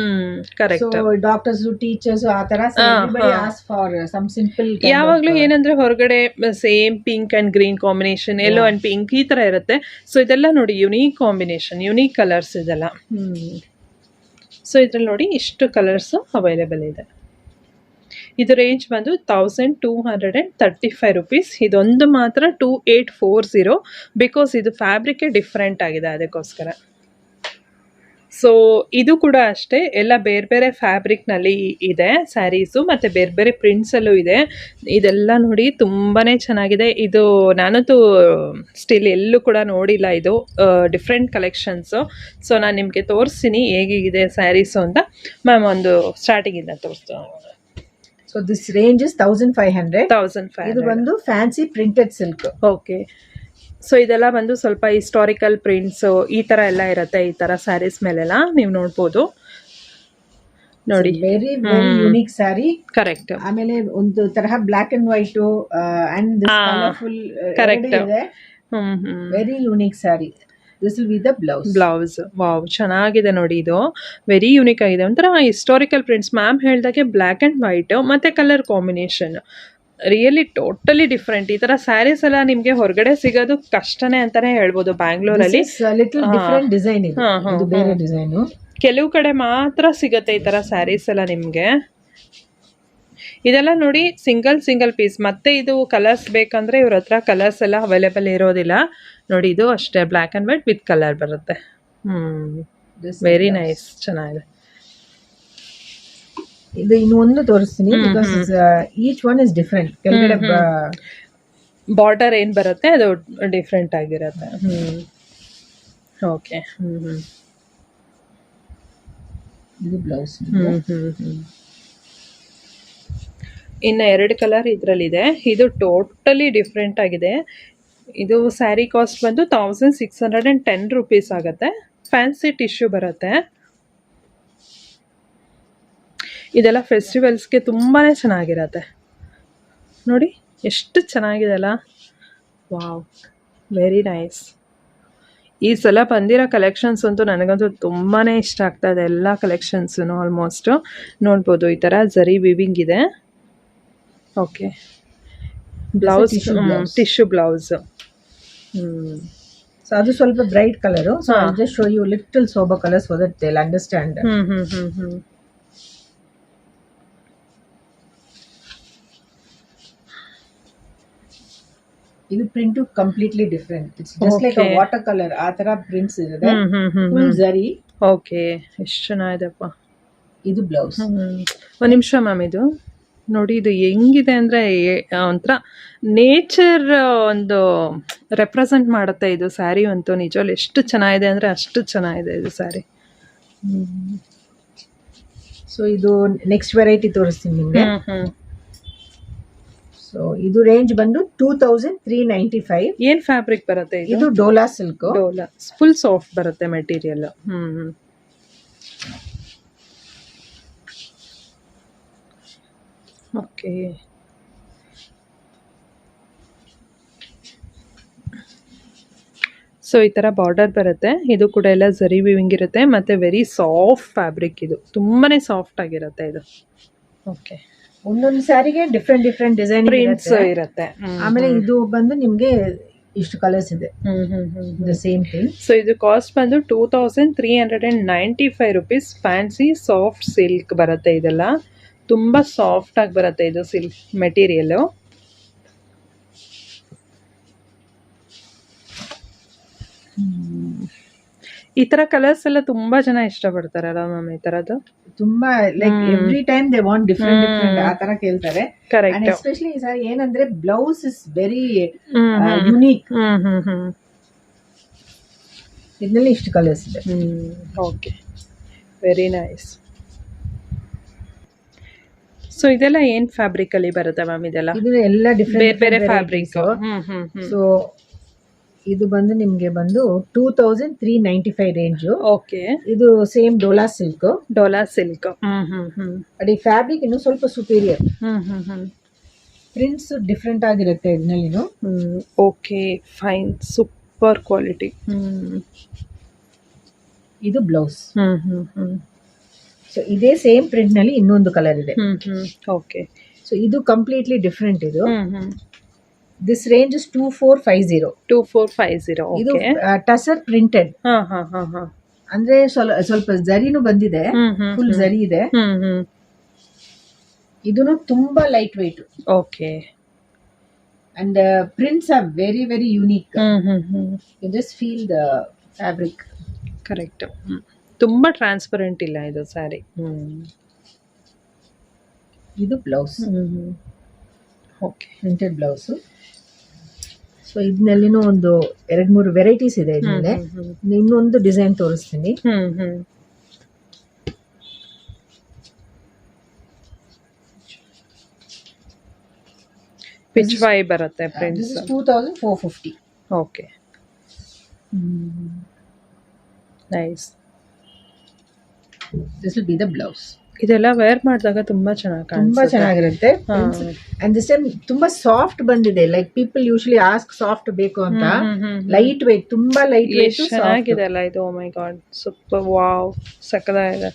Correct. So doctors, teachers, ಆ ತರ everybody ask for some simple. ಯಾವಾಗ್ಲೂ ಏನಂದ್ರೆ ಹೊರಗಡೆ same pink and green combination, yellow and pink ಈ ತರ ಇರುತ್ತೆ. ಸೊ ಇದೆಲ್ಲ ನೋಡಿ ಯುನೀಕ್ ಕಾಂಬಿನೇಷನ್, ಯುನೀಕ್ ಕಲರ್ಸ್ ಇದೆಲ್ಲ. ಸೊ ಇದ್ರಲ್ಲಿ ನೋಡಿ ಇಷ್ಟು ಕಲರ್ಸ್ ಅವೈಲೇಬಲ್ ಇದೆ. ಇದು ರೇಂಜ್ ಬಂದು 1235 rupees. ಇದೊಂದು ಮಾತ್ರ 2840, ಬಿಕಾಸ್ ಇದು ಫ್ಯಾಬ್ರಿಕ್ ಡಿಫ್ರೆಂಟ್ ಆಗಿದೆ ಅದಕ್ಕೋಸ್ಕರ. ಸೊ ಇದು ಕೂಡ ಅಷ್ಟೇ, ಎಲ್ಲ ಬೇರೆ ಬೇರೆ ಫ್ಯಾಬ್ರಿಕ್ನಲ್ಲಿ ಇದೆ ಸ್ಯಾರೀಸು, ಮತ್ತು ಬೇರೆ ಬೇರೆ ಪ್ರಿಂಟ್ಸಲ್ಲೂ ಇದೆ. ಇದೆಲ್ಲ ನೋಡಿ ತುಂಬಾ ಚೆನ್ನಾಗಿದೆ. ಇದು ನಾನಂತೂ ಸ್ಟಿಲ್ ಎಲ್ಲೂ ಕೂಡ ನೋಡಿಲ್ಲ. ಇದು ಡಿಫ್ರೆಂಟ್ ಕಲೆಕ್ಷನ್ಸು. ಸೊ ನಾನು ನಿಮಗೆ ತೋರಿಸ್ತೀನಿ ಹೇಗಿದೆ ಸ್ಯಾರೀಸು ಅಂತ. ಮ್ಯಾಮ್ ಒಂದು ಸ್ಟಾರ್ಟಿಂಗಿಂದ ತೋರಿಸ್ತು. So this range is 1500. ಇದು ಬಂದು fancy printed silk. Okay. So ಇದೆಲ್ಲ ಬಂದು ಸ್ವಲ್ಪ ಹಿಸ್ಟಾರಿಕಲ್ ಪ್ರಿಂಟ್ಸು ಈ ಥರ ಎಲ್ಲ ಇರುತ್ತೆ. ಈ ಥರ ಸ್ಯಾರೀಸ್ ಮೇಲೆಲ್ಲ ನೀವು ನೋಡ್ಬೋದು ನೋಡಿ. Very very unique sari. Correct. ಆಮೇಲೆ ಒಂದು ತರಹ black and white and colourful. Correct. Very unique sari. This will be the blouse. Wow, ಚೆನ್ನಾಗಿದೆ ನೋಡಿ. ಇದು ವೆರಿ ಯೂನಿಕ್ ಆಗಿದೆ. ಒಂಥರ ಹಿಸ್ಟಾರಿಕಲ್ ಪ್ರಿಂಟ್ಸ್. ಮ್ಯಾಮ್ ಹೇಳ್ದಾಗೆ ಬ್ಲ್ಯಾಕ್ ಆ್ಯಂಡ್ ವೈಟ್ ಮತ್ತು colour combination really totally different. ಈ ತರ ಸ್ಯಾರೀಸ್ ಎಲ್ಲ ನಿಮ್ಗೆ ಹೊರಗಡೆ ಸಿಗೋದು ಕಷ್ಟನೇ ಅಂತಾನೆ ಹೇಳ್ಬೋದು ಬ್ಯಾಂಗ್ಳೂರಲ್ಲಿ. ಲಿಟಲ್ ಡಿಫರೆಂಟ್ ಡಿಸೈನ್ ಇದೆ, ಇದು ಬೇರೆ ಡಿಸೈನ್. ಕೆಲವು ಕಡೆ ಮಾತ್ರ ಸಿಗತ್ತೆ ಈ ತರ ಸ್ಯಾರೀಸ್ ಎಲ್ಲ ನಿಮ್ಗೆ. ಇದೆಲ್ಲ ನೋಡಿ ಸಿಂಗಲ್ ಪೀಸ್. ಮತ್ತೆ ಇದು ಕಲರ್ಸ್ ಬೇಕಂದ್ರೆ ಇವ್ರ ಹತ್ರ ಕಲರ್ಸ್ ಎಲ್ಲ ಅವೈಲೇಬಲ್ ಇರೋದಿಲ್ಲ. ನೋಡಿ ಇದು ಅಷ್ಟೇ black and white with colour ಬರುತ್ತೆ. ವೆರಿ ನೈಸ್, ಚೆನ್ನಾಗಿದೆ. ಇದು ಇನ್ನು ಒಂದು ತೋರಿಸ್ತೀನಿ, because each one is different. ಕೆಳಗಡೆ ಬಾರ್ಡರ್ ಏನ್ ಬರುತ್ತೆ ಅದು ಡಿಫ್ರೆಂಟ್ ಆಗಿರುತ್ತೆ. ಓಕೆ. ಇದು ಬ್ಲೌಸ್. ಇನ್ನು 2 ಕಲರ್ ಇದರಲ್ಲಿದೆ. ಇದು ಟೋಟಲಿ ಡಿಫ್ರೆಂಟ್ ಆಗಿದೆ. ಇದು ಸ್ಯಾರಿ ಕಾಸ್ಟ್ ಬಂದು 1610 ರುಪೀಸ್ ಆಗುತ್ತೆ. ಫ್ಯಾನ್ಸಿ ಟಿಶ್ಯೂ ಬರುತ್ತೆ. ಇದೆಲ್ಲ ಫೆಸ್ಟಿವಲ್ಸ್ಗೆ ತುಂಬಾ ಚೆನ್ನಾಗಿರತ್ತೆ. ನೋಡಿ ಎಷ್ಟು ಚೆನ್ನಾಗಿದೆ ಅಲ್ಲ. Wow, very nice. ಈ ಸಲ ಬಂದಿರೋ ಕಲೆಕ್ಷನ್ಸ್ ಅಂತೂ ನನಗಂತೂ ತುಂಬಾ ಇಷ್ಟ ಆಗ್ತಾ ಇದೆ. ಎಲ್ಲ ಕಲೆಕ್ಷನ್ಸು ಆಲ್ಮೋಸ್ಟ್ ನೋಡ್ಬೋದು. ಈ ಥರ ಜರಿ ವಿವಿಂಗ್ ಇದೆ. Okay, blouse tissue blouse. So ಅದು ಸ್ವಲ್ಪ bright colour. So I just show you little sober colour so that they will understand. ಇದು print completely different. It's just like a water colour ಆ ತರ prints ಇದೆ. Full ಜರಿ. Okay, ಎಷ್ಟು ಚೆನ್ನಾಗಿದೆಪ್ಪ. ಇದು blouse. ಒಂದು ನಿಮಿಷ ಮ್ಯಾಮ್, ಇದು ನೋಡಿ ಇದು ಹೆಂಗಿದೆ ಅಂದರೆ ಒಂಥರ ನೇಚರ್ ಒಂದು ರೆಪ್ರೆಸೆಂಟ್ ಮಾಡುತ್ತೆ ಇದು ಸ್ಯಾರಿ ಅಂತೂ. ನಿಜವಲ್ಲ ಎಷ್ಟು ಚೆನ್ನಾಗಿದೆ ಅಂದರೆ ಅಷ್ಟು ಚೆನ್ನಾಗಿದೆ ಇದು ಸ್ಯಾರಿ. ಸೊ ಇದು ನೆಕ್ಸ್ಟ್ ವೆರೈಟಿ ತೋರಿಸ್ತೀನಿ ನಿಮಗೆ. ಸೊ ಇದು ರೇಂಜ್ ಬಂದು 2395. ಏನು ಫ್ಯಾಬ್ರಿಕ್ ಬರುತ್ತೆ ಇದು Dhola silk. Dhola full soft ಬರುತ್ತೆ ಮೆಟೀರಿಯಲ್. ಓಕೆ. ಸೊ ಈ ಥರ ಬಾರ್ಡರ್ ಬರುತ್ತೆ. ಇದು ಕೂಡ ಎಲ್ಲ ಜರಿ ವಿವಿಂಗ್ ಇರುತ್ತೆ ಮತ್ತು ವೆರಿ ಸಾಫ್ಟ್ ಫ್ಯಾಬ್ರಿಕ್. ಇದು ತುಂಬಾ ಸಾಫ್ಟ್ ಆಗಿರುತ್ತೆ ಇದು. ಓಕೆ, ಒಂದೊಂದು ಸ್ಯಾರಿಗೆ ಡಿಫ್ರೆಂಟ್ ಡಿಸೈನ್ ಪ್ರಿಂಟ್ಸ್ ಇರುತ್ತೆ. ಆಮೇಲೆ ಇದು ಬಂದು ನಿಮ್ಗೆ ಇಷ್ಟು ಕಲರ್ಸ್ ಇದೆ. Same thing. ಸೊ ಇದು ಕಾಸ್ಟ್ ಬಂದು 2395 ರುಪೀಸ್. ಫ್ಯಾನ್ಸಿ ಸಾಫ್ಟ್ ಸಿಲ್ಕ್ ಬರುತ್ತೆ. ಇದೆಲ್ಲ ತುಂಬ ಸಾಫ್ಟ್ ಆಗಿ ಬರುತ್ತೆ ಇದು ಸಿಲ್ಕ್ ಮೆಟೀರಿಯಲು. ಈ ತರ ಕಲರ್ಸ್ ಎಲ್ಲ ತುಂಬಾ ಜನ ಇಷ್ಟಪಡ್ತಾರಲ್ಲ ಮ್ಯಾಮ್ ಈ ತರದ್ದು. ತುಂಬಾ like every time they want different ಆ ತರ ಕೇಳ್ತಾರೆ. ಕರೆಕ್ಟ್. ಎಸ್ಪೆಷಲಿ ಸರ್ ಏನಂದ್ರೆ ಬ್ಲೌಸ್ ಇಸ್ ವೆರಿ ಯುನೀಕ್. ಇದರಲ್ಲಿ ಇಷ್ಟು ಕಲರ್ಸ್ ಇದೆ. Okay, very nice. ಸೊ ಇದೆಲ್ಲ ಏನ್ ಫ್ಯಾಬ್ರಿಕ್ ಅಲ್ಲಿ ಬರುತ್ತೆ ಮ್ಯಾಮ್? ಇದೆಲ್ಲ ಇದು ಎಲ್ಲ ಡಿಫರೆಂಟ್ ಬೇರೆ ಫ್ಯಾಬ್ರಿಕ್. ಸೊ ಇದು ಬಂದು ನಿಮ್ಗೆ ಬಂದು 2395 ರೇಂಜ್. ಓಕೆ, ಇದು same Dhola silk. Dhola silk. ಅಡಿ ಫ್ಯಾಬ್ರಿಕ್ ಇನ್ನು ಸ್ವಲ್ಪ ಸುಪೀರಿಯರ್. ಪ್ರಿಂಟ್ಸ್ ಡಿಫ್ರೆಂಟ್ ಆಗಿರುತ್ತೆ ಇದರಲ್ಲಿ. Okay, fine, super quality. ಇದು ಬ್ಲೌಸ್. ಸೊ ಇದೇ ಸೇಮ್ ಪ್ರಿಂಟ್ ನಲ್ಲಿ ಇನ್ನೊಂದು ಕಲರ್ ಇದೆ. ಓಕೆ, ಸೊ ಇದು ಕಂಪ್ಲೀಟ್ಲಿ ಡಿಫರೆಂಟ್. ಇದು ದಿಸ್ ರೇಂಜ್ ಇಸ್ 2450. 2450. ಇದು ಟಸರ್ ಪ್ರಿಂಟೆಡ್. ಅಂದ್ರೆ ಸ್ವಲ್ಪ ಜರಿನೂ ಬಂದಿದೆ, ಫುಲ್ ಜರಿ ಇದೆ. ಇದನ್ನು ತುಂಬಾ light weight. Okay, and prints are very very unique. You just feel the fabric. Correct. ತುಂಬಾ ಟ್ರಾನ್ಸ್ಪರೆಂಟ್ ಇಲ್ಲ ಇದು ಸ್ಯಾರಿ. ಇದು blouse. Okay, printed blouse. So ಇದನ್ನಲ್ಲಿನೂ ಒಂದು 2-3 ವೆರೈಟೀಸ್ ಇದೆ. ಇದ್ಮೇಲೆ ಇನ್ನೊಂದು ಡಿಸೈನ್ ತೋರಿಸ್ತೀನಿ. ಪಿಚ್ ವೈ ಬರುತ್ತೆ prints. 2450. Okay, nice. This will be the blouse. ಇದೆಲ್ಲ ವೇರ್ ಮಾಡಿದಾಗ ತುಂಬಾ ಚೆನ್ನಾಗಿ ತುಂಬಾ ಚೆನ್ನಾಗಿರುತ್ತೆ. ಅಂಡ್ ದಿಸ್ ಟೈಮ್ ತುಂಬಾ ಸಾಫ್ಟ್ ಬಂದಿದೆ. Like people usually ask soft ಬೇಕು ಅಂತ. ಲೈಟ್ ವೇಟ್, ತುಂಬಾ ಲೈಟ್ ವೇಟ್. ಚೆನ್ನಾಗಿದೆ ಅಲ್ಲ ಇದು. ಓ ಮೈ ಗಾಡ್, ಸೂಪರ್. ವಾವ್, ಸಕ್ಕತ್ತಾಗಿದೆ.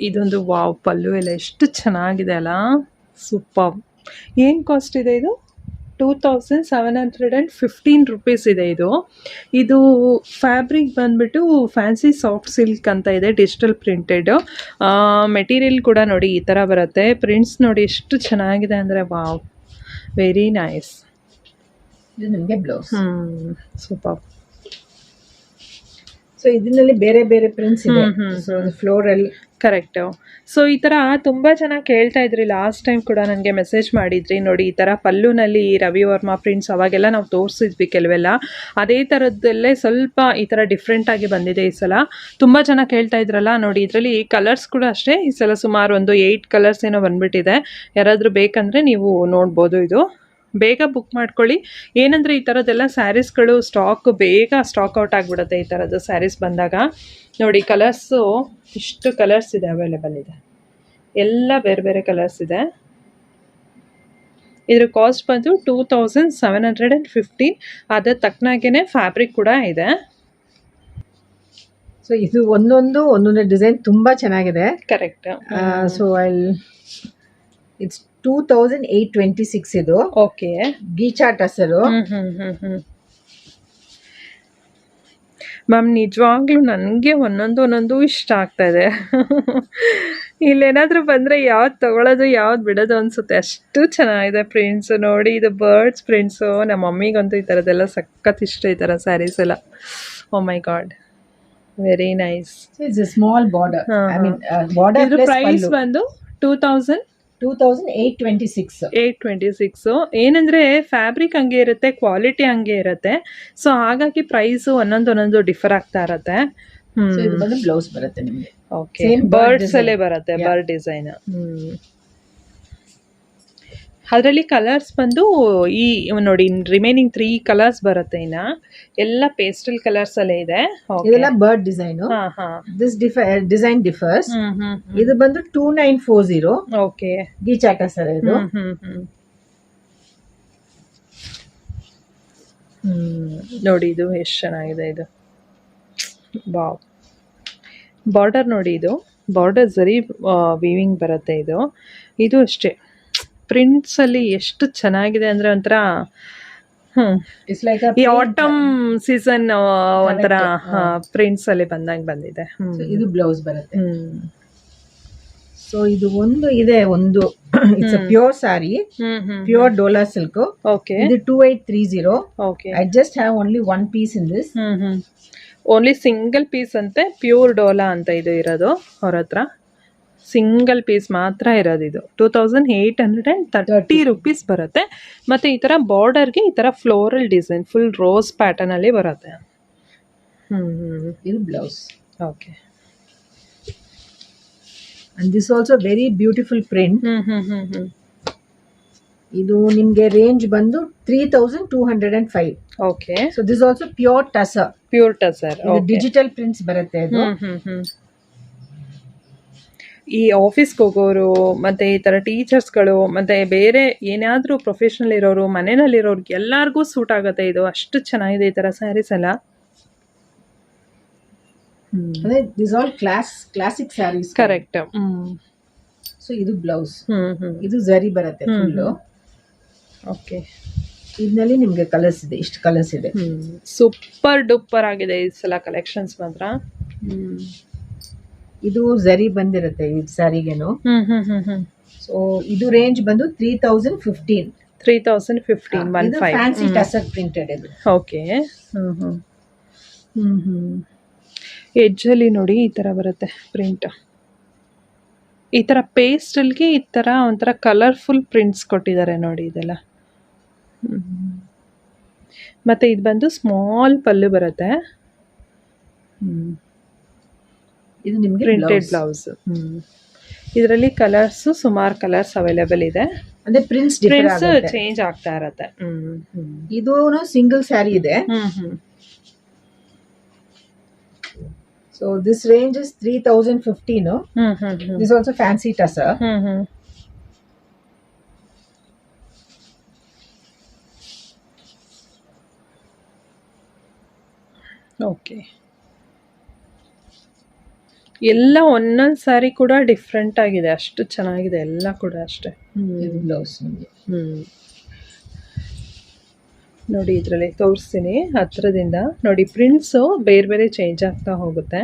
ಇದೊಂದು ವಾವ್ ಪಲ್ಲು ಎಲ್ಲ ಎಷ್ಟು ಚೆನ್ನಾಗಿದೆ ಅಲ್ಲ, ಸೂಪರ್. ಏನು ಕಾಸ್ಟ್ ಇದೆ ಇದು? 2715 ರುಪೀಸ್ ಇದೆ ಇದು. ಇದು ಫ್ಯಾಬ್ರಿಕ್ ಬಂದ್ಬಿಟ್ಟು ಫ್ಯಾನ್ಸಿ ಸಾಫ್ಟ್ ಸಿಲ್ಕ್ ಅಂತ ಇದೆ, ಡಿಜಿಟಲ್ ಪ್ರಿಂಟೆಡ್. ಮೆಟೀರಿಯಲ್ ಕೂಡ ನೋಡಿ ಈ ಥರ ಬರುತ್ತೆ. ಪ್ರಿಂಟ್ಸ್ ನೋಡಿ ಎಷ್ಟು ಚೆನ್ನಾಗಿದೆ ಅಂದರೆ ವಾವ್, ವೆರಿ ನೈಸ್. ಇದು ನಿಮಗೆ ಬ್ಲೌಸ್. ಸೂಪರ್. ಸೊ ಇದರಲ್ಲಿ ಬೇರೆ ಬೇರೆ ಪ್ರಿಂಟ್ಸ್ ಇದೆ. So floral. ಕರೆಕ್ಟು. ಸೊ ಈ ಥರ ತುಂಬ ಜನ ಕೇಳ್ತಾ ಇದ್ರಿ, ಲಾಸ್ಟ್ ಟೈಮ್ ಕೂಡ ನನಗೆ ಮೆಸೇಜ್ ಮಾಡಿದ್ರಿ ನೋಡಿ, ಈ ಥರ ಪಲ್ಲುನಲ್ಲಿ ರವಿವರ್ಮ ಪ್ರಿಂಟ್ಸ್ ಅವಾಗೆಲ್ಲ ನಾವು ತೋರಿಸಿದ್ವಿ ಕೆಲವೆಲ್ಲ. ಅದೇ ಥರದ್ದಲ್ಲೇ ಸ್ವಲ್ಪ ಈ ಥರ ಡಿಫ್ರೆಂಟಾಗಿ ಬಂದಿದೆ ಈ ಸಲ. ತುಂಬ ಜನ ಕೇಳ್ತಾ ಇದ್ರಲ್ಲ ನೋಡಿ, ಇದರಲ್ಲಿ ಕಲರ್ಸ್ ಕೂಡ ಅಷ್ಟೇ ಈ ಸಲ ಸುಮಾರು ಒಂದು 8 ಕಲರ್ಸ್ ಏನೋ ಬಂದ್ಬಿಟ್ಟಿದೆ. ಯಾರಾದರೂ ಬೇಕಂದರೆ ನೀವು ನೋಡ್ಬೋದು. ಇದು ಬೇಗ ಬುಕ್ ಮಾಡ್ಕೊಳ್ಳಿ. ಏನಂದರೆ ಈ ಥರದ್ದೆಲ್ಲ ಸ್ಯಾರೀಸ್ಗಳು ಬೇಗ ಸ್ಟಾಕ್ ಔಟ್ ಆಗಿಬಿಡುತ್ತೆ ಈ ಥರದ್ದು ಸ್ಯಾರೀಸ್ ಬಂದಾಗ. ನೋಡಿ ಕಲರ್ಸು ಇಷ್ಟು ಕಲರ್ಸ್ ಇದೆ, ಅವೈಲೇಬಲ್ ಇದೆ, ಎಲ್ಲ ಬೇರೆ ಬೇರೆ ಕಲರ್ಸ್ ಇದೆ. ಇದ್ರ ಕಾಸ್ಟ್ ಬಂದು 2715. ಅದರ ತಕ್ಕನಾಗೇ ಫ್ಯಾಬ್ರಿಕ್ ಕೂಡ ಇದೆ. ಸೊ ಇದು ಒಂದೊಂದು ಡಿಸೈನ್ ತುಂಬಾ ಚೆನ್ನಾಗಿದೆ. ಕರೆಕ್ಟ್. ಸೊ ಇಟ್ಸ್ 2826 ಇದು. ಓಕೆ. ಗೀಚಾ ಟಸರು. ಮ್ಯಾಮ್ ನಿಜವಾಗ್ಲೂ ನನಗೆ ಒಂದೊಂದು ಇಷ್ಟ ಆಗ್ತಾ ಇದೆ. ಇಲ್ಲೇನಾದರೂ ಬಂದರೆ ಯಾವ್ದು ತೊಗೊಳೋದು ಯಾವ್ದು ಬಿಡೋದು ಅನಿಸುತ್ತೆ, ಅಷ್ಟು ಚೆನ್ನಾಗಿದೆ ಪ್ರಿಂಟ್ಸು. ನೋಡಿ ಇದು ಬರ್ಡ್ಸ್ ಪ್ರಿಂಟ್ಸು. ನಮ್ಮ ಮಮ್ಮಿಗಂತೂ ಈ ಥರದ್ದೆಲ್ಲ ಸಖತ್ ಇಷ್ಟ, ಈ ಥರ ಸ್ಯಾರೀಸ್ ಎಲ್ಲ. Oh my god, very nice. It's a small border. I mean border price ಬಂದು 2826. ಏನಂದರೆ ಫ್ಯಾಬ್ರಿಕ್ ಹಂಗೆ ಇರುತ್ತೆ, ಕ್ವಾಲಿಟಿ ಹಂಗೆ ಇರುತ್ತೆ. ಸೊ ಹಾಗಾಗಿ ಪ್ರೈಸು ಒಂದೊಂದು ಡಿಫರ್ ಆಗ್ತಾ ಇರತ್ತೆ. ಬ್ಲೌಸ್ ಬರುತ್ತೆ ನಿಮಗೆ. ಓಕೆ, ಬರ್ಡ್ಸ್ ಅಲ್ಲೇ ಬರುತ್ತೆ, ಬರ್ಡ್ ಡಿಸೈನ್. ಅದರಲ್ಲಿ ಕಲರ್ಸ್ ಬಂದು ಈ ನೋಡಿ ರಿಮೈನಿಂಗ್ 3 ಕಲರ್ಸ್ ಬರುತ್ತೆ. ಇನ್ನ ಎಲ್ಲ ಪೇಸ್ಟಲ್ ಕಲರ್ಸ್ ಅಲ್ಲೇ ಇದೆ. ಇದೆಲ್ಲ bird design. This design differs. ಇದು ಬಂದು 2940. ಓಕೆ. ಗೀಚಾಟ ಸರ್ ಇದು. ನೋಡಿ ಇದು ಎಷ್ಟು ಚೆನ್ನಾಗಿದೆ. ಇದು ವಾವ್. ಬಾರ್ಡರ್ ನೋಡಿ, ಇದು ಬಾರ್ಡರ್ ಜರಿ ವೀವಿಂಗ್ ಬರುತ್ತೆ. ಇದು ಅಷ್ಟೇ ಪ್ರಿಂಟ್ಸ್ ಅಲ್ಲಿ ಎಷ್ಟು ಚೆನ್ನಾಗಿದೆ ಅಂದ್ರೆ ಒಂಥರ ಈ ಆಟಮ್ ಸೀಸನ್ ಒಂಥರ ಪ್ರಿಂಟ್ಸ್ ಅಲ್ಲಿ ಬಂದಿದೆ. ಇದು ಬ್ಲೌಸ್ ಬರುತ್ತೆ. ಸೊ ಇದು ಒಂದು it's pure sari, pure dola silk. Okay. ಇದು 2830. Okay. I just have only 1 piece in this. Only single piece ಅಂತೆ, ಪ್ಯೂರ್ ಡೋಲಾ ಅಂತ ಇದು ಇರೋದು ಅವ್ರ ಹತ್ರ. ಸಿಂಗಲ್ ಪೀಸ್ ಮಾತ್ರ ಇರೋದು. ಇದು 2830 ರುಪೀಸ್ ಬರುತ್ತೆ. ಮತ್ತು ಈ ಥರ ಬಾರ್ಡರ್ಗೆ ಈ ಥರ ಫ್ಲೋರಲ್ ಡಿಸೈನ್ ಫುಲ್ ರೋಸ್ ಪ್ಯಾಟರ್ನಲ್ಲಿ ಬರುತ್ತೆ. ಇದು blouse. Okay. And this also very beautiful print. ಇದು ನಿಮಗೆ ರೇಂಜ್ ಬಂದು 3205. Okay. So this also pure tussar. Digital prints ಬರುತ್ತೆ ಇದು. ಈ ಆಫೀಸ್ಗೆ ಹೋಗೋರು ಮತ್ತು ಈ ಥರ ಟೀಚರ್ಸ್ಗಳು ಮತ್ತು ಬೇರೆ ಏನಾದರೂ ಪ್ರೊಫೆಷ್ನಲ್ ಇರೋರು, ಮನೆಯಲ್ಲಿರೋರ್ಗೆ ಎಲ್ಲರಿಗೂ ಸೂಟ್ ಆಗುತ್ತೆ ಇದು. ಅಷ್ಟು ಚೆನ್ನಾಗಿದೆ ಈ ಥರ ಸ್ಯಾರೀಸ್ ಎಲ್ಲ. This all classic saris. Correct. So ಇದು ಬ್ಲೌಸ್. ಇದು ಜರಿ ಬರುತ್ತೆ ಫುಲ್ಲು. ಓಕೆ. ಇದರಲ್ಲಿ ನಿಮಗೆ ಕಲರ್ಸ್ ಇದೆ, ಇಷ್ಟು ಕಲರ್ಸ್ ಇದೆ. ಸೂಪರ್ ಡೂಪರ್ ಆಗಿದೆ ಈ ಸಲ ಕಲೆಕ್ಷನ್ಸ್ ಮಾತ್ರ. ಇದು ಜರಿ ಬಂದಿರುತ್ತೆ ಈ ಸ್ಯಾರಿಗೇನು. ಸೊ ಇದು ರೇಂಜ್ ಬಂದು 3015. 3015. ಫ್ಯಾನ್ಸಿ ಟಸರ್ ಪ್ರಿಂಟೆಡ್ ಇದು. ಓಕೆ. ಎಡ್ಜಲ್ಲಿ ನೋಡಿ ಈ ಥರ ಬರುತ್ತೆ ಪ್ರಿಂಟ್. ಈ ಥರ ಪೇಸ್ಟಲ್ಗೆ ಈ ಥರ ಒಂಥರ ಕಲರ್ಫುಲ್ ಪ್ರಿಂಟ್ಸ್ ಕೊಟ್ಟಿದ್ದಾರೆ ನೋಡಿ ಇದೆಲ್ಲ. ಮತ್ತು ಇದು ಬಂದು ಸ್ಮಾಲ್ ಪಲ್ಲು ಬರುತ್ತೆ. ಇದು ನಿಮಗೆ ಪ್ರಿಂಟೆಡ್ ಬ್ಲೌಸ್. ಇದರಲ್ಲಿ ಕಲರ್ಸ್ ಸುಮಾರು ಕಲರ್ಸ್ ಅವೈಲೇಬಲ್ ಇದೆ. ಅಂದ್ರೆ ಪ್ರಿಂಟ್ಸ್ ಚೇಂಜ್ ಆಗ್ತಾ ಇರತ್ತೆ. ಇದು ಸಿಂಗಲ್ ಸ್ಯಾರಿ ಇದೆ. So this range is 3015. This also fancy tussar. Okay. ಎಲ್ಲ ಒಂದೊಂದು ಸಾರಿ ಕೂಡ ಡಿಫ್ರೆಂಟ್ ಆಗಿದೆ, ಅಷ್ಟು ಚೆನ್ನಾಗಿದೆ ಎಲ್ಲ ಕೂಡ ಅಷ್ಟೇ. ಇದು ಬ್ಲೌಸ್ ನಿಮಗೆ. ನೋಡಿ ಇದರಲ್ಲಿ ತೋರಿಸ್ತೀನಿ ಹತ್ರದಿಂದ. ನೋಡಿ ಪ್ರಿಂಟ್ಸು ಬೇರೆ ಬೇರೆ ಚೇಂಜ್ ಆಗ್ತಾ ಹೋಗುತ್ತೆ.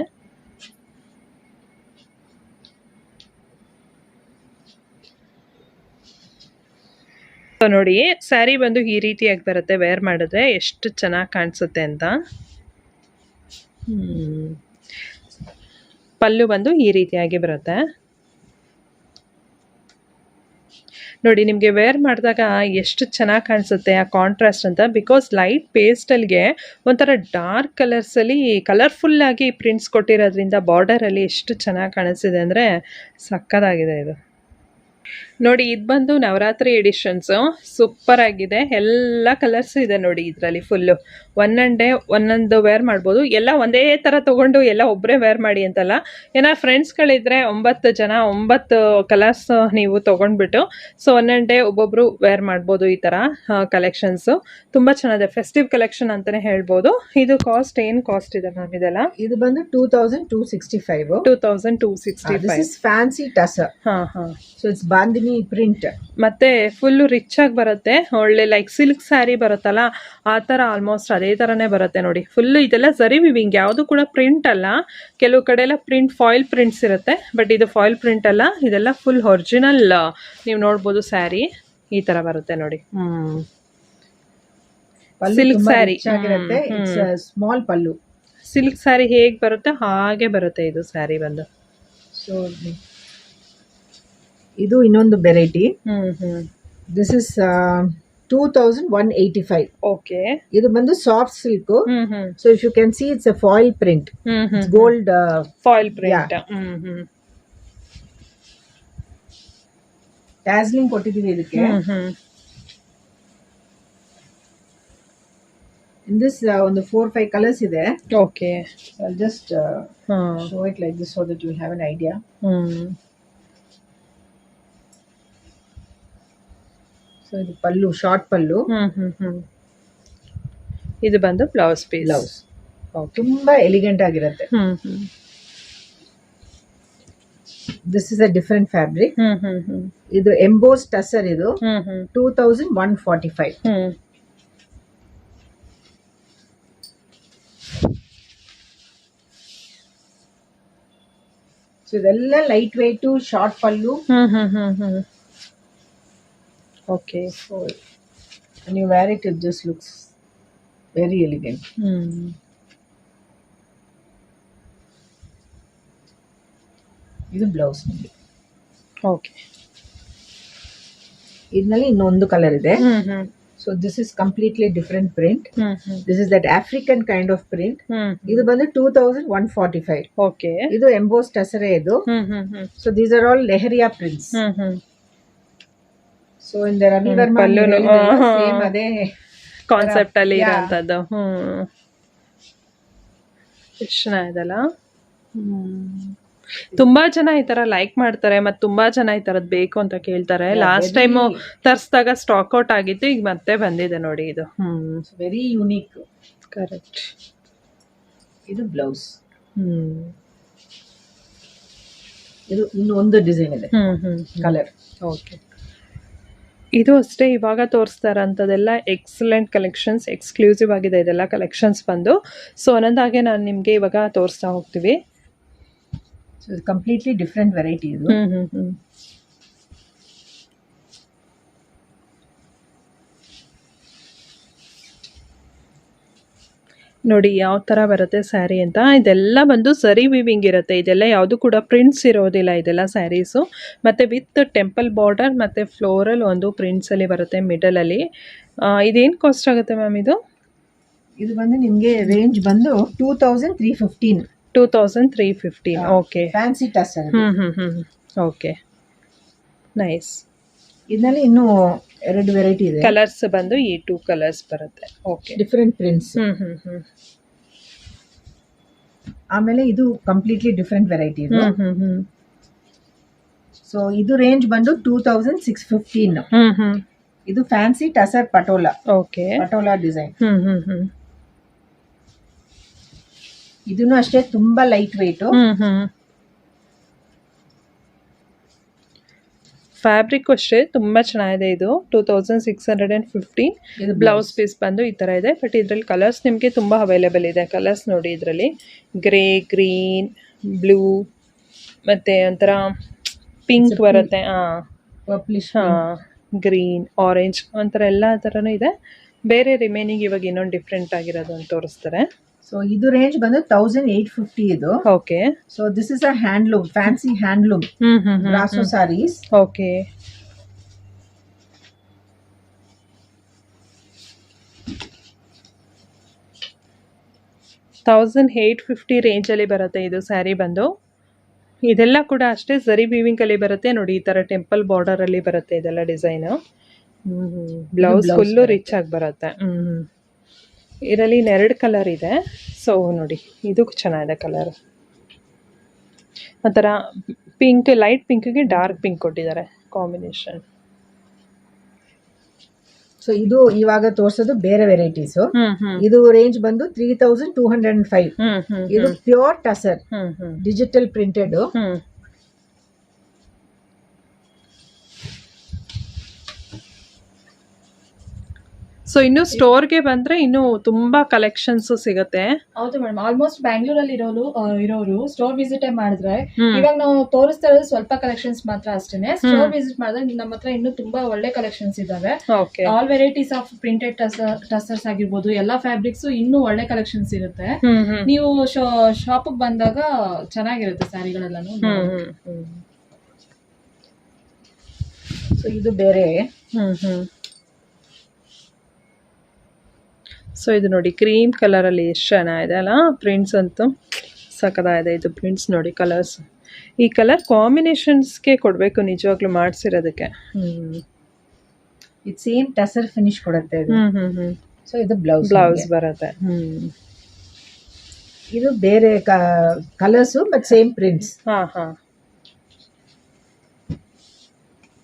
ನೋಡಿ ಸ್ಯಾರಿ ಬಂದು ಈ ರೀತಿಯಾಗಿ ಬರುತ್ತೆ, ವೇರ್ ಮಾಡಿದ್ರೆ ಎಷ್ಟು ಚೆನ್ನಾಗಿ ಕಾಣಿಸುತ್ತೆ ಅಂತ. ಪಲ್ಲು ಬಂದು ಈ ರೀತಿಯಾಗಿ ಬರುತ್ತೆ. ನೋಡಿ ನಿಮಗೆ ವೇರ್ ಮಾಡಿದಾಗ ಎಷ್ಟು ಚೆನ್ನಾಗಿ ಕಾಣಿಸುತ್ತೆ ಆ ಕಾಂಟ್ರಾಸ್ಟ್ ಅಂತ. ಬಿಕಾಸ್ ಲೈಟ್ ಪೇಸ್ಟಲ್ಗೆ ಒಂಥರ ಡಾರ್ಕ್ ಕಲರ್ಸಲ್ಲಿ ಕಲರ್ಫುಲ್ಲಾಗಿ ಪ್ರಿಂಟ್ಸ್ ಕೊಟ್ಟಿರೋದ್ರಿಂದ ಬಾರ್ಡರಲ್ಲಿ ಎಷ್ಟು ಚೆನ್ನಾಗಿ ಕಾಣಿಸ್ತಿದೆ ಅಂದರೆ ಸಕ್ಕತ್ತಾಗಿದೆ ಇದು. ನೋಡಿ ಇದು ಬಂದು ನವರಾತ್ರಿ ಎಡಿಷನ್ಸು, ಸೂಪರ್ ಆಗಿದೆ. ಎಲ್ಲ ಕಲರ್ಸ್ ಇದೆ ನೋಡಿ ಇದರಲ್ಲಿ ಫುಲ್ಲು. ಒಂದೊಂದೇ ಒಂದೊಂದು ವೇರ್ ಮಾಡ್ಬೋದು. ಎಲ್ಲ ಒಂದೇ ಥರ ತೊಗೊಂಡು ಎಲ್ಲ ಒಬ್ಬರೇ ವೇರ್ ಮಾಡಿ ಅಂತಲ್ಲ. ಏನಾದ್ರು ಫ್ರೆಂಡ್ಸ್ಗಳಿದ್ರೆ 9 ಜನ 9 ಕಲರ್ಸ್ ನೀವು ತೊಗೊಂಡ್ಬಿಟ್ಟು ಸೊ ಒಂದೊಂದೇ ಒಬ್ಬೊಬ್ಬರು ವೇರ್ ಮಾಡ್ಬೋದು. ಈ ಥರ ಕಲೆಕ್ಷನ್ಸು ತುಂಬ ಚೆನ್ನಾಗಿದೆ, ಫೆಸ್ಟಿವ್ ಕಲೆಕ್ಷನ್ ಅಂತಲೇ ಹೇಳ್ಬೋದು. ಇದು ಕಾಸ್ಟ್ ಏನು ಕಾಸ್ಟ್ ಇದೆ ಮ್ಯಾಮ್ ಇದೆಲ್ಲ? ಇದು ಬಂದು 2265. 2265. ಫ್ಯಾನ್ಸಿ ಟಸರ್. ಹಾಂ. So it's bandhani print. ಮತ್ತೆ ಫುಲ್ಲು ರಿಚ್ ಆಗಿ ಬರುತ್ತೆ, ಒಳ್ಳೆ ಲೈಕ್ ಸಿಲ್ಕ್ ಸ್ಯಾರಿ ಬರುತ್ತಲ್ಲ ಆ ಥರ ಆಲ್ಮೋಸ್ಟ್ ಅದೇ ಥರನೇ ಬರುತ್ತೆ ನೋಡಿ. ಫುಲ್ಲು ಇದೆಲ್ಲ ಸರಿ ವಿವಿಂಗ್, ಯಾವುದು ಕೂಡ ಪ್ರಿಂಟ್ ಅಲ್ಲ. ಕೆಲವು ಕಡೆ ಎಲ್ಲ ಪ್ರಿಂಟ್ ಫಾಯಿಲ್ ಪ್ರಿಂಟ್ಸ್ ಇರುತ್ತೆ, ಬಟ್ ಇದು ಫಾಯಿಲ್ ಪ್ರಿಂಟ್ ಅಲ್ಲ, ಇದೆಲ್ಲ ಫುಲ್ ಒರಿಜಿನಲ್. ನೀವು ನೋಡ್ಬೋದು ಸ್ಯಾರಿ ಈ ಥರ ಬರುತ್ತೆ ನೋಡಿ. ಸಿಲ್ಕ್ ಸ್ಯಾರಿ ಆಗಿರುತ್ತೆ. ಸ್ಮಾಲ್ ಪಲ್ಲು. ಸಿಲ್ಕ್ ಸ್ಯಾರಿ ಹೇಗೆ ಬರುತ್ತೆ ಹಾಗೆ ಬರುತ್ತೆ ಇದು ಸ್ಯಾರಿ ಬಂದು. ಸೊ ಇದು ಇನ್ನೊಂದು ವೆರೈಟಿ. This is 2185. ಓಕೆ. ಇದು ಬಂದು soft silk. So if you can see it's a foil print, gold foil print. Tasseling ಕೊಟ್ಟಿದ್ದೀವಿ ಇದಕ್ಕೆ. ಇನ್ ದಿಸ್ ಒಂದು 4-5 ಕಲರ್ಸ್ ಇದೆ. Okay. Just show it like this so that you have an idea. So ಇದು pallu, short pallu. ಇದು ಬಂದು blouse piece. Blouse ತುಂಬಾ elegant ಆಗಿರುತ್ತೆ. This is a different fabric. ಇದು ಎಂಬೋಸ್ ಟಸರ್. ಇದು 2145. ಸೊ ಇದೆಲ್ಲ light weight short pallu. Okay. So when you wear it, it just looks very elegant. ಇದು blouse. Okay. ಇದರಲ್ಲಿ ಇನ್ನೊಂದು ಕಲರ್ ಇದೆ. So this is completely different print. This is that African kind of print. ಇದು ಬಂದು 2145. Okay. ಇದು emboss ಟಸರೇ ಇದು. So these are all leheriya prints. So in the Ravi Varma same ಅದೇ ಕಾನ್ಸೆಪ್ಟ್ ಅಲ್ಲಿ ಇರೋಂಥದ್ದು. ಎಷ್ಟು ಚೆನ್ನಾಗಿದೆಲ್ಲ. ತುಂಬಾ ಜನ ಈ ತರ ಲೈಕ್ ಮಾಡ್ತಾರೆ ಮತ್ತು ತುಂಬಾ ಜನ ಈ ತರದ್ ಬೇಕು ಅಂತ ಕೇಳ್ತಾರೆ. ಲಾಸ್ಟ್ ಟೈಮ್ ತರಿಸಿದಾಗ ಸ್ಟಾಕ್ ಔಟ್ ಆಗಿತ್ತು, ಈಗ ಮತ್ತೆ ಬಂದಿದೆ ನೋಡಿ ಇದು. Very unique. ಕರೆಕ್ಟ್. ಇದು ಬ್ಲೌಸ್. ಇದು ಇನ್ನೊಂದು ಡಿಸೈನ್ ಇದೆ, ಕಲರ್. ಓಕೆ. ಇದು ಅಷ್ಟೇ ಇವಾಗ ತೋರಿಸ್ತಾ ಇರೋಂಥದ್ದೆಲ್ಲ ಎಕ್ಸಲೆಂಟ್ ಕಲೆಕ್ಷನ್ಸ್, ಎಕ್ಸ್ಕ್ಲೂಸಿವ್ ಆಗಿದೆ ಇದೆಲ್ಲ ಕಲೆಕ್ಷನ್ಸ್ ಬಂದು. ಸೊ ಒಂದೊಂದಾಗೆ ನಾನು ನಿಮಗೆ ಇವಾಗ ತೋರಿಸ್ತಾ ಹೋಗ್ತೀವಿ. ಕಂಪ್ಲೀಟ್ಲಿ ಡಿಫ್ರೆಂಟ್ ವೆರೈಟಿ ಇದು. ನೋಡಿ ಯಾವ ಥರ ಬರುತ್ತೆ ಸ್ಯಾರಿ ಅಂತ. ಇದೆಲ್ಲ ಬಂದು ಸರಿ ವಿವಿಂಗ್ ಇರುತ್ತೆ, ಇದೆಲ್ಲ ಯಾವುದು ಕೂಡ ಪ್ರಿಂಟ್ಸ್ ಇರೋದಿಲ್ಲ ಇದೆಲ್ಲ ಸ್ಯಾರೀಸು. ಮತ್ತು ವಿತ್ ಟೆಂಪಲ್ ಬಾರ್ಡರ್ ಮತ್ತು ಫ್ಲೋರಲ್ ಒಂದು ಪ್ರಿಂಟ್ಸಲ್ಲಿ ಬರುತ್ತೆ ಮಿಡಲಲ್ಲಿ. ಇದೇನು ಕಾಸ್ಟ್ ಆಗುತ್ತೆ ಮ್ಯಾಮ್ ಇದು? ಇದು ಬಂದು ನಿಮಗೆ ರೇಂಜ್ ಬಂದು 2315. 2315. Okay. Fancy tussar. Okay, nice. ಇದರಲ್ಲಿ ಇನ್ನೂ 2 ವೆರೈಟಿ ಇದೆ. ಕಲರ್ಸ್ ಬಂದು ಈ 2 ಕಲರ್ಸ್ ಬರುತ್ತೆ. ಓಕೆ. Different prints. ಆಮೇಲೆ ಇದು ಕಂಪ್ಲೀಟ್ಲಿ ಡಿಫರೆಂಟ್ ವೆರೈಟಿ ಇದು. ಸೊ ಇದು ರೇಂಜ್ ಬಂದು 2615. ಇದು fancy tussar patola. Okay. Patola design. ಇದನ್ನು ಅಷ್ಟೇ ತುಂಬಾ ಲೈಟ್ ವೇಟ್. ಫ್ಯಾಬ್ರಿಕ್ ಅಷ್ಟೇ ತುಂಬ ಚೆನ್ನಾಗಿದೆ. ಇದು 2615. ಇದು ಬ್ಲೌಸ್ ಪೀಸ್ ಬಂದು ಈ ಥರ ಇದೆ. ಬಟ್ ಇದರಲ್ಲಿ ಕಲರ್ಸ್ ನಿಮಗೆ ತುಂಬ ಅವೈಲೇಬಲ್ ಇದೆ. ಕಲರ್ಸ್ ನೋಡಿ, ಇದರಲ್ಲಿ ಗ್ರೇ, ಗ್ರೀನ್, ಬ್ಲೂ, ಮತ್ತು ಒಂಥರ ಪಿಂಕ್ ಬರುತ್ತೆ. ಪರ್ಪ್ಲಿಶ್, ಗ್ರೀನ್, ಆರೆಂಜ್, ಒಂಥರ ಎಲ್ಲ ಥರನೂ ಇದೆ. ಬೇರೆ ರಿಮೈನಿಂಗ್ ಇವಾಗ ಇನ್ನೊಂದು ಡಿಫ್ರೆಂಟ್ ಆಗಿರೋದು ಅಂತ ತೋರಿಸ್ತಾರೆ. ಸೊ ಇದು ರೇಂಜ್ ಬಂದು 1850 ಇದು. Okay. So this is a handloom, fancy handloom brasso saris. Okay. $1850 ರೇಂಜಲ್ಲಿ ಬರುತ್ತೆ ಇದು ಸ್ಯಾರಿ ಬಂದು. ಇದೆಲ್ಲ ಕೂಡ ಅಷ್ಟೇ ಝರಿ ವೀವಿಂಗಲ್ಲಿ ಬರುತ್ತೆ ನೋಡಿ. ಈ ಥರ ಟೆಂಪಲ್ ಬಾರ್ಡರಲ್ಲಿ ಬರುತ್ತೆ ಇದೆಲ್ಲ ಡಿಸೈನು. ಬ್ಲೌಸ್ ಫುಲ್ಲು ರಿಚ್ ಆಗಿ ಬರುತ್ತೆ. ಇದರಲ್ಲಿ 2 ಕಲರ್ ಇದೆ. ಸೊ ನೋಡಿ, ಇದು ಚೆನ್ನಾಗಿದೆ ಕಲರ್. ಒಂಥರ ಪಿಂಕ್, ಲೈಟ್ ಪಿಂಕ್ಗೆ ಡಾರ್ಕ್ ಪಿಂಕ್ ಕೊಟ್ಟಿದ್ದಾರೆ ಕಾಂಬಿನೇಷನ್. ಸೊ ಇದು ಇವಾಗ ತೋರಿಸೋದು ಬೇರೆ ವೆರೈಟೀಸ್. ಇದು ರೇಂಜ್ ಬಂದು 3205. ಇದು pure tussar digital printed. So ಇನ್ನು ಸ್ಟೋರ್ಗೆ ಬಂದ್ರೆ ಇನ್ನು ತುಂಬಾ ಕಲೆಕ್ಷನ್ಸ್ ಸಿಗುತ್ತೆ. ಹೌದು ಮೇಡಮ್, ಆಲ್ಮೋಸ್ಟ್ ಬ್ಯಾಂಗ್ಳೂರಲ್ಲಿ ಇರೋರು ಸ್ಟೋರ್ ವಿಸಿಟ್ ಮಾಡಿದ್ರೆ, ಇವಾಗ ನಾವು ತೋರಿಸ್ತಾ ಇರೋದು ಸ್ವಲ್ಪ ಕಲೆಕ್ಷನ್ಸ್ ಮಾತ್ರ ಅಷ್ಟೇನೆ. ಸ್ಟೋರ್ ವಿಸಿಟ್ ಮಾಡಿದ್ರೆ ನಮ್ಮ ಹತ್ರ ಇನ್ನೂ ತುಂಬಾ ಒಳ್ಳೆ ಕಲೆಕ್ಷನ್ಸ್ ಇದಾವೆ. ಆಲ್ ವೆರೈಟೀಸ್ ಆಫ್ ಪ್ರಿಂಟೆಡ್ ಟಸರ್ಸ್ ಆಗಿರ್ಬೋದು, ಎಲ್ಲಾ ಫ್ಯಾಬ್ರಿಕ್ಸ್ ಇನ್ನೂ ಒಳ್ಳೆ ಕಲೆಕ್ಷನ್ಸ್ ಇರುತ್ತೆ. ನೀವು ಶಾಪ್ ಬಂದಾಗ ಚೆನ್ನಾಗಿರುತ್ತೆ ಸ್ಯಾರಿಗಳೆಲ್ಲಾನು. ಸೊ ಇದು ಬೇರೆ. ಸೊ ಇದು ನೋಡಿ, ಕ್ರೀಮ್ ಕಲರಲ್ಲಿ ಎಷ್ಟು ಚೆನ್ನಾಗಿದೆ ಅಲ್ಲ ಪ್ರಿಂಟ್ಸ್ ಅಂತೂ. ಸಖತ್ತಾಗಿದೆ ಇದು ಪ್ರಿಂಟ್ಸ್ ನೋಡಿ. ಕಲರ್ಸ್, ಈ ಕಲರ್ ಕಾಂಬಿನೇಷನ್ಸ್ಗೆ ಕೊಡಬೇಕು ನಿಜವಾಗ್ಲೂ ಮಾಡಿಸಿರೋದಕ್ಕೆ. ಇದು ಸೇಮ್ ಟಸರ್ ಫಿನಿಶ್ ಕೊಡುತ್ತೆ ಇದು. ಸೊ ಇದು ಬ್ಲೌಸ್ ಬರುತ್ತೆ. ಇದು ಬೇರೆ ಕಲರ್ಸ್ ಬಟ್ ಸೇಮ್ ಪ್ರಿಂಟ್ಸ್.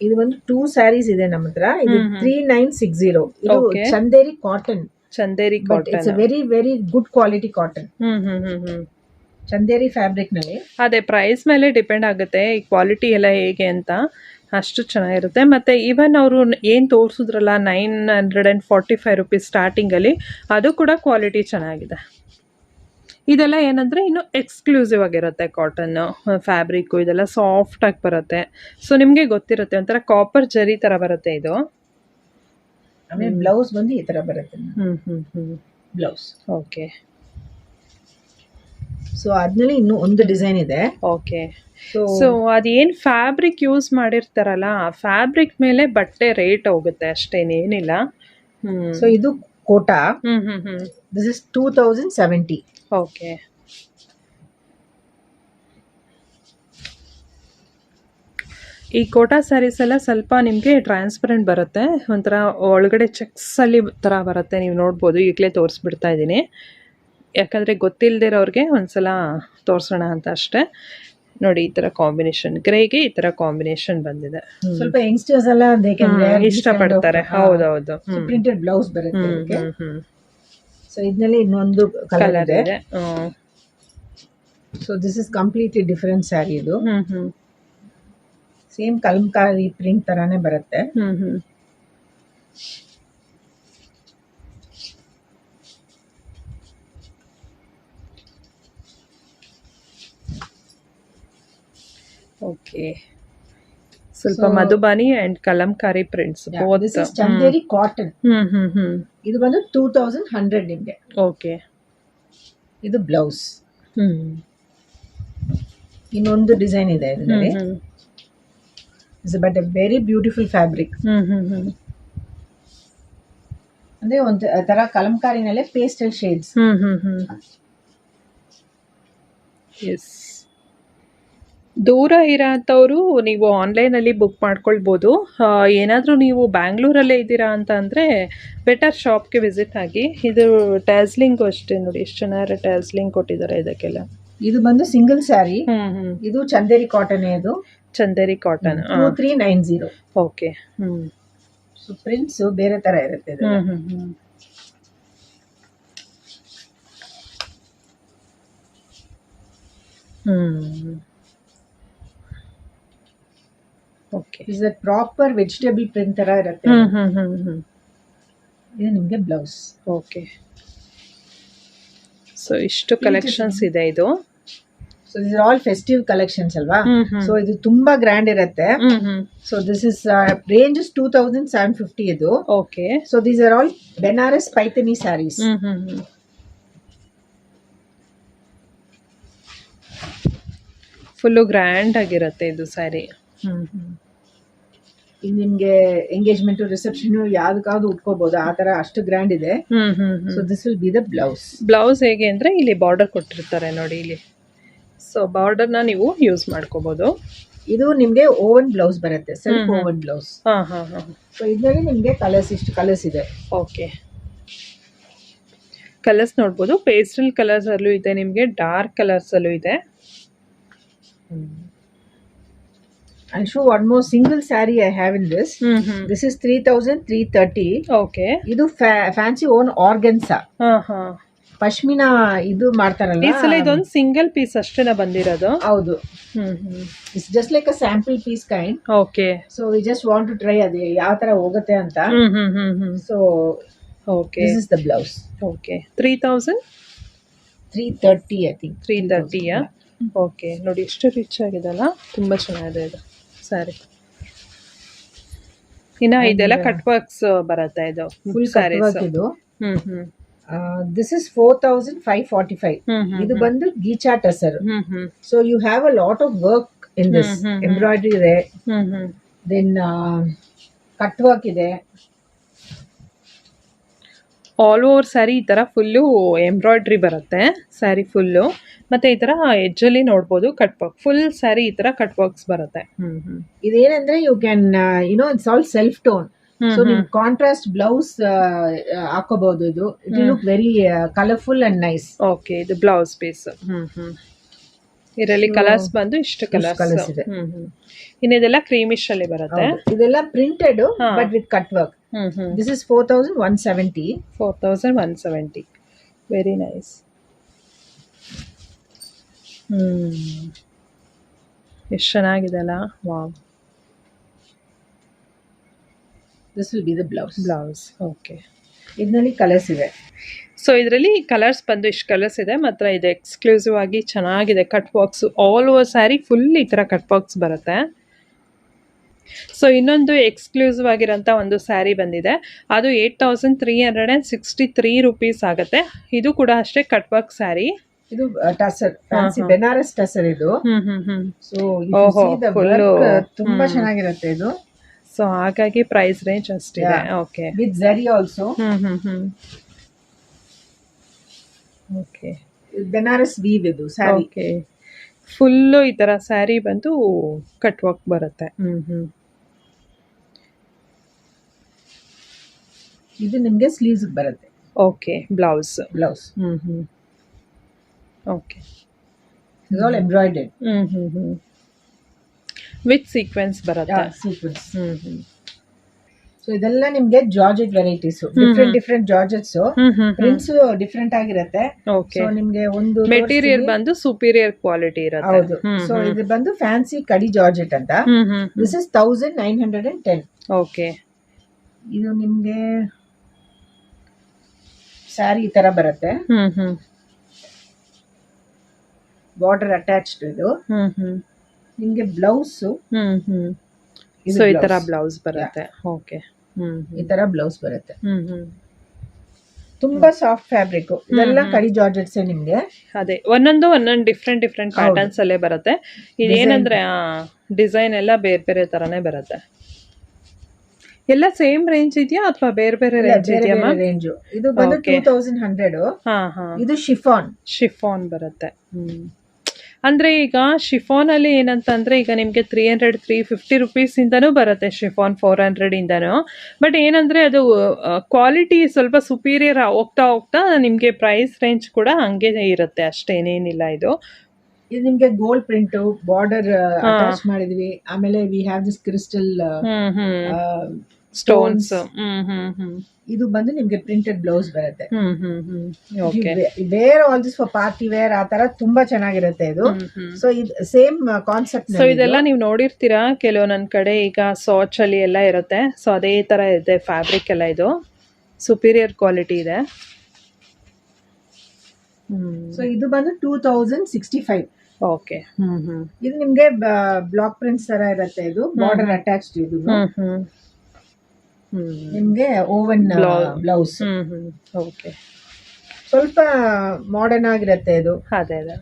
ಇದು ಒಂದು 2 ಸ್ಯಾರೀಸ್ ಇದೆ ನಮ್ಮ ಹತ್ರ. ಇದು 3960. ಇದು Chanderi cotton. Chanderi cotton, it's very very good quality cotton. Chanderi fabric ನಲ್ಲಿ. ಅದೇ ಪ್ರೈಸ್ ಮೇಲೆ ಡಿಪೆಂಡ್ ಆಗುತ್ತೆ ಈ ಕ್ವಾಲಿಟಿ ಎಲ್ಲ ಹೇಗೆ ಅಂತ. ಅಷ್ಟು ಚೆನ್ನಾಗಿರುತ್ತೆ. ಮತ್ತೆ ಈವನ್ ಅವರು ಏನು ತೋರಿಸಿದ್ರಲ್ಲ ₹945 ಸ್ಟಾರ್ಟಿಂಗಲ್ಲಿ, ಅದು ಕೂಡ ಕ್ವಾಲಿಟಿ ಚೆನ್ನಾಗಿದೆ. ಇದೆಲ್ಲ ಏನಂದರೆ ಇನ್ನು ಎಕ್ಸ್ಕ್ಲೂಸಿವ್ ಆಗಿರುತ್ತೆ. ಕಾಟನ್ ಫ್ಯಾಬ್ರಿಕ್ಕು ಇದೆಲ್ಲ ಸಾಫ್ಟಾಗಿ ಬರುತ್ತೆ. ಸೊ ನಿಮಗೆ ಗೊತ್ತಿರುತ್ತೆ, ಒಂಥರ ಕಾಪರ್ ಜರಿ ಥರ ಬರುತ್ತೆ ಇದು. ಆಮೇಲೆ ಬ್ಲೌಸ್ ಬಂದು ಈ ತರ ಬರುತ್ತೆ ಬ್ಲೌಸ್. ಓಕೆ. ಸೊ ಅದ್ರಲ್ಲಿ ಇನ್ನೂ ಒಂದು ಡಿಸೈನ್ ಇದೆ. ಓಕೆ. ಸೊ ಅದೇನು ಫ್ಯಾಬ್ರಿಕ್ ಯೂಸ್ ಮಾಡಿರ್ತಾರಲ್ಲ, ಆ ಫ್ಯಾಬ್ರಿಕ್ ಮೇಲೆ ಬಟ್ಟೆ ರೇಟ್ ಹೋಗುತ್ತೆ ಅಷ್ಟೇನೇನಿಲ್ಲ. ಸೊ ಇದು ಕೋಟಾ. This is 2070. ಓಕೆ. ಈ ಕೋಟಾ ಸ್ಯಾರೀಸ್ ಎಲ್ಲ ಸ್ವಲ್ಪ ನಿಮಗೆ ಟ್ರಾನ್ಸ್ಪರೆಂಟ್ ಬರುತ್ತೆ. ಒಂಥರ ಒಳಗಡೆ ಚೆಕ್ಸಲ್ಲಿ ಥರ ಬರುತ್ತೆ. ನೀವು ನೋಡ್ಬೋದು, ಈಗಲೇ ತೋರಿಸ್ಬಿಡ್ತಾ ಇದ್ದೀನಿ. ಯಾಕಂದರೆ ಗೊತ್ತಿಲ್ಲದಿರೋರಿಗೆ ಒಂದ್ಸಲ ತೋರಿಸೋಣ ಅಂತ ಅಷ್ಟೇ. ನೋಡಿ, ಈ ಥರ ಕಾಂಬಿನೇಷನ್, ಗ್ರೇಗೆ ಈ ಥರ ಕಾಂಬಿನೇಷನ್ ಬಂದಿದೆ. ಸ್ವಲ್ಪ ಯಂಗ್ಸ್ಟರ್ಸ್ ಎಲ್ಲ ಇಷ್ಟಪಡ್ತಾರೆ. ಹೌದೌದು. ಪ್ರಿಂಟೆಡ್ ಬ್ಲೌಸ್ ಬರುತ್ತೆ. ಸೊ ಇದರಲ್ಲಿ ಇನ್ನೊಂದು ಕಲರ್ ಇದೆ. So this is completely different sari. ಇದು ಸೇಮ್ ಕಲಂಕಾರಿ ಪ್ರಿಂಟ್ ತರಾನೇ ಬರುತ್ತೆ. ಓಕೆ. ಸ್ವಲ್ಪ Madhubani and Kalamkari prints. Chanderi cotton. ಇದು ಬಂದು 2100 ನಿಮಗೆ. ಓಕೆ. ಇದು ಬ್ಲೌಸ್. ಇನ್ನೊಂದು ಡಿಸೈನ್ ಇದೆ ಇದರಲ್ಲಿ. But very beautiful fabric. ಅಂದ್ರೆ ಒಂದು ತರ ಕಲಂಕಾರಿನಲ್ಲೇ ಪೇಸ್ಟಲ್ ಶೇಡ್ಸ್. ಎಸ್. ದೂರ ಇರೋಂಥವ್ರು ನೀವು ಆನ್ಲೈನಲ್ಲಿ ಬುಕ್ ಮಾಡ್ಕೊಳ್ಬೋದು. ಏನಾದರೂ ನೀವು ಬ್ಯಾಂಗ್ಳೂರಲ್ಲೇ ಇದ್ದೀರಾ ಅಂತ ಅಂದರೆ ಬೆಟರ್ ಶಾಪ್ಗೆ ವಿಸಿಟ್ ಆಗಿ. ಇದು ಟ್ಯಾಸ್ಲಿಂಗು ಅಷ್ಟೇ ನೋಡಿ, ಎಷ್ಟು ಚೆನ್ನಾಗಿ ಟ್ಯಾಸ್ಲಿಂಗ್ ಕೊಟ್ಟಿದ್ದಾರೆ ಇದಕ್ಕೆಲ್ಲ. ಇದು ಬಂದು ಸಿಂಗಲ್ ಸ್ಯಾರಿ. ಇದು ಚಂದೇರಿ ಕಾಟನ್. ಇದು Chanderi cotton 2390. Okay. So prints ಬೇರೆ ತರ ಇರುತ್ತೆ. Okay. Is a proper vegetable print ತರ ಇರುತ್ತೆ. ಇದು ನಿಮ್ಗೆ ಬ್ಲೌಸ್. ಓಕೆ. ಸೊ ಇಷ್ಟು ಕಲೆಕ್ಷನ್ಸ್ ಇದೆ ಇದು. So this are all festive collections ಅಲ್ವಾ. ಸೊ ಇದು ತುಂಬಾ ಗ್ರ್ಯಾಂಡ್ ಇರುತ್ತೆ. So this is range is 2750 ಇದು. Okay. So these are all Banaras Paithani saris. Full grand ಆಗಿರುತ್ತೆ ಇದು ಸ್ಯಾರಿ. ಇದು ನಿಮ್ಗೆ ಎಂಗೇಜ್ಮೆಂಟ್ ರಿಸೆಪ್ಷನ್ ಯಾವ್ದಕ್ಕಾದ್ರೂ ಉಟ್ಕೋಬಹುದು, ಆ ತರ ಅಷ್ಟು ಗ್ರ್ಯಾಂಡ್ ಇದೆ. So this will be the blouse. Blouse ಹೇಗೆ ಅಂದ್ರೆ ಇಲ್ಲಿ ಬಾರ್ಡರ್ ಕೊಟ್ಟಿರ್ತಾರೆ ನೋಡಿ ಇಲ್ಲಿ. ಸೊ ಬಾರ್ಡರ್ನ ನೀವು ಯೂಸ್ ಮಾಡ್ಕೋಬಹುದು. ಇದು ನಿಮ್ಗೆ ಓವನ್ ಬ್ಲೌಸ್ ಬರುತ್ತೆ, ಸೆಲ್ಫ್ ಓವನ್ ಬ್ಲೌಸ್. ಸೊ ಇದರಲ್ಲಿ ನಿಮ್ಗೆ ಕಲರ್ಸ್, ಇಷ್ಟು ಕಲರ್ಸ್ ಇದೆ. ಓಕೆ. ಕಲರ್ಸ್ ನೋಡ್ಬೋದು. ಪೇಸ್ಟಲ್ ಕಲರ್ಸ್ ಅಲ್ಲೂ ಇದೆ, ನಿಮ್ಗೆ ಡಾರ್ಕ್ ಕಲರ್ಸ್ ಅಲ್ಲೂ ಇದೆ. I'll show one more single saree I have in this. This is 3330. Okay. ಇದು ಫ್ಯಾನ್ಸಿ ಓನ್ ಆರ್ಗನ್ಸಾ. ಪಶ್ಮಿನಾ ಇದು ಮಾಡ್ತಾರಲ್ಲ. ಈ ಸಲ ಇದೊಂದು ಸಿಂಗಲ್ ಪೀಸ್ ಅಷ್ಟೇನ ಬಂದಿರೋದು. ಹೌದು. It's just like a sample piece kind. Okay. So we just want to try ಅದು ಯಾವ ತರ ಹೋಗುತ್ತೆ ಅಂತ. So okay. This is the blouse. Okay. 3,330 I think. 330ಯಾ? ಓಕೆ. ನೋಡಿ ಎಷ್ಟು ರಿಚ್ ಆಗಿದೆಲ್ಲ, ತುಂಬಾ ಚೆನ್ನಾಗಿದೆ ಇದು ಸ್ಯಾರಿ. ಇನ್ನ ಇದೆಲ್ಲ ಕಟ್ ವರ್ಕ್ಸ್ ಬರುತ್ತೆ ಇದು ಫುಲ್ ಸ್ಯಾರೀಸ್. ಇದು ದಿಸ್ ಇಸ್ 4545. ಇದು ಬಂದು geecha tussar. So you have a lot of work in this. Embroidery ಇದೆ, ದೆನ್ ಕಟ್ ವರ್ಕ್ ಇದೆ. ಆಲ್ ಓವರ್ ಸ್ಯಾರಿ ಈ ಥರ ಫುಲ್ಲು ಎಂಬ್ರಾಯ್ಡ್ರಿ ಬರುತ್ತೆ ಸ್ಯಾರಿ ಫುಲ್ಲು. ಮತ್ತು ಈ ಥರ ಎಡ್ಜಲ್ಲಿ ನೋಡ್ಬೋದು ಕಟ್ ವರ್ಕ್. ಫುಲ್ ಸ್ಯಾರಿ ಈ ಥರ ಕಟ್ ವರ್ಕ್ಸ್ ಬರುತ್ತೆ. ಇದೇನಂದ್ರೆ you can it's all self tone. So ನೀವು ಕಾಂಟ್ರಾಸ್ಟ್ ಬ್ಲೌಸ್ ಹಾಕೋಬಹುದು. ಇದು it look very colourful and nice. Okay. ಇದು ಬ್ಲೌಸ್ ಪೀಸ್. ಇದರಲ್ಲಿ ಕಲರ್ಸ್ ಬಂದು ಇಷ್ಟು ಕಲರ್ಸ್ ಇದೆ. ಇನ್ನಿದೆಲ್ಲ ಕ್ರೀಮಿಶ್ ಅಲ್ಲಿ ಬರುತ್ತೆ. ಇದೆಲ್ಲ printed but with cut work. This is 4170. 4170. Very nice. ಎಷ್ಟು ಚೆನ್ನಾಗಿದೆ ಅಲ್ಲ. Wow. This will be the blouse. Okay. ಇದರಲ್ಲಿ ಕಲರ್ಸ್ ಇದೆ. ಸೊ ಇದರಲ್ಲಿ ಕಲರ್ಸ್ ಬಂದು ಇಷ್ಟು ಕಲರ್ಸ್ ಇದೆ. ಮಾತ್ರ ಇದು ಎಕ್ಸ್ಕ್ಲೂಸಿವ್ ಆಗಿ ಚೆನ್ನಾಗಿದೆ. Cut box all over sari full ಈ ಥರ ಕಟ್ ಬಾಕ್ಸ್ ಬರುತ್ತೆ. ಸೊ ಇನ್ನೊಂದು ಎಕ್ಸ್ಕ್ಲೂಸಿವ್ ಆಗಿರೋಂಥ ಒಂದು ಸ್ಯಾರಿ ಬಂದಿದೆ. ಅದು 8,363 rupees ಆಗುತ್ತೆ. ಇದು ಕೂಡ ಅಷ್ಟೇ ಕಟ್ ವರ್ಕ್ ಸ್ಯಾರಿ. ಇದು ಟಸರ್, ಫ್ಯಾನ್ಸಿ ಬೆನಾರಸ್ ಟಸರ್ ಇದು. ಸೊ ತುಂಬಾ ಚೆನ್ನಾಗಿರುತ್ತೆ ಇದು. ಸೊ ಹಾಗಾಗಿ ಪ್ರೈಸ್ ರೇಂಜ್ ಅಷ್ಟಿದೆ. Okay. With zari also. Okay. Banaras weave ಇದು ಸ್ಯಾರಿ. ಓಕೆ. ಫುಲ್ಲು ಈ ಥರ ಸ್ಯಾರಿ ಬಂದು ಕಟ್ ವರ್ಕ್ ಬರುತ್ತೆ. ಇದು ನಿಮಗೆ ಸ್ಲೀವ್ಸ್ ಬರುತ್ತೆ. Okay. Blouse. Okay. It's all embroidered. With sequence ಬರುತ್ತೆ. ಸೀಕ್ವೆನ್ಸ್. ಸೊ ಇದೆಲ್ಲ ನಿಮ್ಗೆ georgette varieties, different georgettes. Prints different ಆಗಿರುತ್ತೆ. ಸೊ ನಿಮ್ಗೆ ಒಂದು ಮೆಟೀರಿಯಲ್ ಬಂದು ಸುಪೀರಿಯರ್ ಕ್ವಾಲಿಟಿ ಇರುತ್ತೆ. ಹೌದು. ಸೊ ಇದು ಬಂದು ಫ್ಯಾನ್ಸಿ ಕಡಿ ಜಾರ್ಜೆಟ್ ಅಂತ. This is 1910. ಓಕೆ. ಇದು ನಿಮ್ಗೆ ಸ್ಯಾರಿ ಈ ತರ ಬರುತ್ತೆ. Border attached. ಇದು ನಿಮ್ಗೆ ಬ್ಲೌಸ್. ಸೊ ಈ ತರ ಬ್ಲೌಸ್ ಬರುತ್ತೆ. ಓಕೆ. ಈ ತರ ಬ್ಲೌಸ್ ಬರುತ್ತೆ. ತುಂಬಾ ಸಾಫ್ಟ್ ಫ್ಯಾಬ್ರಿಕ್. ಇದೆಲ್ಲ ಕಡಿ ಜಾರ್ಜೆಟ್ಸ್ ನಿಮ್ಗೆ. ಅದೇ ಒಂದೊಂದು ಡಿಫ್ರೆಂಟ್ ಪ್ಯಾಟರ್ನ್ಸ್ ಅಲ್ಲೇ ಬರುತ್ತೆ. ಇದೇನಂದ್ರೆ ಡಿಸೈನ್ ಎಲ್ಲ ಬೇರೆ ಬೇರೆ ತರಾನೇ ಬರುತ್ತೆ. ಎಲ್ಲ ಸೇಮ್ ರೇಂಜ್ ಇದೆಯಾ ಅಥವಾ ಬೇರೆ ಬೇರೆ ರೇಂಜ್ ಇದೆಯಾ? ರೇಂಜ್ ಇದು ಬಂದು 2100. ಇದು ಶಿಫಾನ್ ಬರುತ್ತೆ. ಅಂದ್ರೆ ಈಗ ಶಿಫಾನ್ ಅಲ್ಲಿ ಏನಂತಂದ್ರೆ ಈಗ ನಿಮ್ಗೆ 300-350 rupees ಇಂದನೂ ಬರುತ್ತೆ ಶಿಫಾನ್, 400 ಇಂದನೂ. ಬಟ್ ಏನಂದ್ರೆ ಅದು ಕ್ವಾಲಿಟಿ ಸ್ವಲ್ಪ ಸುಪೀರಿಯರ್ ಹೋಗ್ತಾ ನಿಮ್ಗೆ ಪ್ರೈಸ್ ರೇಂಜ್ ಕೂಡ ಹಂಗೆ ಇರುತ್ತೆ, ಅಷ್ಟೇನೇನಿಲ್ಲ. ಇದು ನಿಮ್ಗೆ ಗೋಲ್ಡ್ ಪ್ರಿಂಟ್ ಬಾರ್ಡರ್ ಅಟ್ಯಾಚ್ ಮಾಡಿದ್ವಿ. ಆಮೇಲೆ we have this crystal stones. ಇದು ಬಂದು ನಿಮ್ಗೆ ಪ್ರಿಂಟೆಡ್ ಬ್ಲೌಸ್ ಬರುತ್ತೆ. Okay. Wear all this for party wear ಆ ತರ ತುಂಬಾ ಚೆನ್ನಾಗಿರುತ್ತೆ ಇದು. ಸೊ ಇದು ಸೇಮ್ ಕಾನ್ಸೆಪ್ಟ್. ಸೊ ಇದೆಲ್ಲ ನೀವು ನೋಡಿರ್ತೀರಾ ಕೆಲವೊಂದೊಂದ್ ಕಡೆ, ಈಗ ಸಾಚ್ ಅಲ್ಲಿ ಎಲ್ಲ ಇರುತ್ತೆ. ಸೊ ಅದೇ ತರ ಇದೆ ಫ್ಯಾಬ್ರಿಕ್ ಎಲ್ಲ. ಇದು ಸುಪೀರಿಯರ್ ಕ್ವಾಲಿಟಿ ಇದೆ. ಸೊ ಇದು ಬಂದು 2065. ಓಕೆ. ಇದು ನಿಮ್ಗೆ ಬ್ಲಾಕ್ ಪ್ರಿಂಟ್ಸ್ ತರ ಇರುತ್ತೆ. ಇದು ಬಾರ್ಡರ್ ಅಟ್ಯಾಚ್ಡ್. ಇದು ನಿಮ್ಗೆ ಓವನ್ ಬ್ಲೌಸ್. ಓಕೆ. ಸ್ವಲ್ಪ ಮಾಡರ್ನ್ ಆಗಿರುತ್ತೆ ಇದು. ಅದೇ ಅದೇ.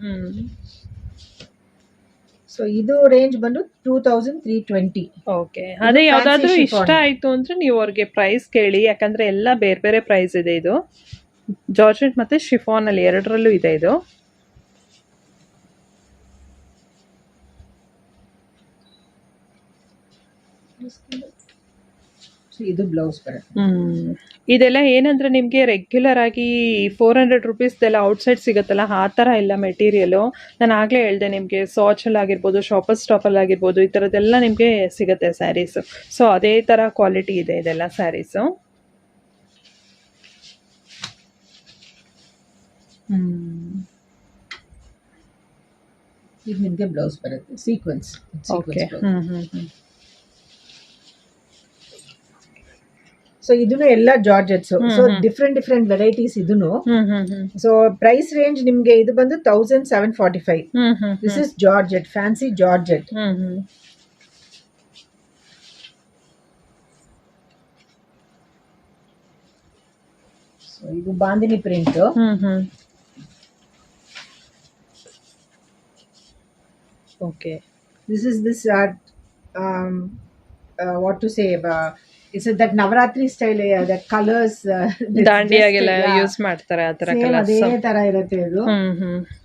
ಸೊ ಇದು ರೇಂಜ್ ಬಂದು 2320. ಓಕೆ. ಅದೇ ಯಾವ್ದಾದ್ರು ಇಷ್ಟ ಆಯ್ತು ಅಂದ್ರೆ ನೀವು ಅವ್ರಿಗೆ ಪ್ರೈಸ್ ಕೇಳಿ, ಯಾಕಂದ್ರೆ ಎಲ್ಲ ಬೇರೆ ಬೇರೆ ಪ್ರೈಸ್ ಇದೆ. ಇದು ಜಾರ್ಜೆಟ್ ಮತ್ತೆ ಶಿಫಾನ್ ಅಲ್ಲಿ ಎರಡರಲ್ಲೂ ಇದೆ ಇದು. ಇದು ಬ್ಲೌಸ್ ಬರುತ್ತೆ. ಇದೆಲ್ಲ ಏನಂದ್ರೆ ನಿಮ್ಗೆ ರೆಗ್ಯುಲರ್ ಆಗಿ 400 ರುಪೀಸ್ದೆಲ್ಲ ಔಟ್ಸೈಡ್ ಸಿಗುತ್ತಲ್ಲ, ಆ ಥರ ಇಲ್ಲ ಮೆಟೀರಿಯಲು. ನಾನು ಆಗಲೇ ಹೇಳಿದೆ ನಿಮಗೆ, ಸಾಚಲ್ಲಿ ಆಗಿರ್ಬೋದು, ಶಾಪರ್ ಸ್ಟಾಪಲ್ಲಿ ಆಗಿರ್ಬೋದು, ಈ ಥರದ್ದೆಲ್ಲ ನಿಮಗೆ ಸಿಗುತ್ತೆ ಸ್ಯಾರೀಸು. ಸೊ ಅದೇ ಥರ ಕ್ವಾಲಿಟಿ ಇದೆ ಇದೆಲ್ಲ ಸ್ಯಾರೀಸು. ಇದು ನಿಮಗೆ ಬ್ಲೌಸ್ ಬರುತ್ತೆ ಸೀಕ್ವೆನ್ಸ್. ಓಕೆ. ಸೊ ಇದನ್ನು ಎಲ್ಲ ಜಾರ್ಜೆಟ್ಸ್. ಸೊ ಡಿಫ್ರೆಂಟ್ ವೆರೈಟೀಸ್ ಇದನ್ನು. ಸೊ ಪ್ರೈಸ್ ರೇಂಜ್ ನಿಮ್ಗೆ ಇದು ಬಂದು 1745. This is georgette, fancy georgette. So ಇದು bandhani print. Okay. This is this what to say, it's that Navaratri style, that colors. ದಾಂಡಿಯಾಗೆಲ್ಲ use ಮಾಡ್ತಾರೆ ಆ ತರ ಕಲರ್ಸ್. ಅದೇ ತರ ಇರುತ್ತೆ ಇದು.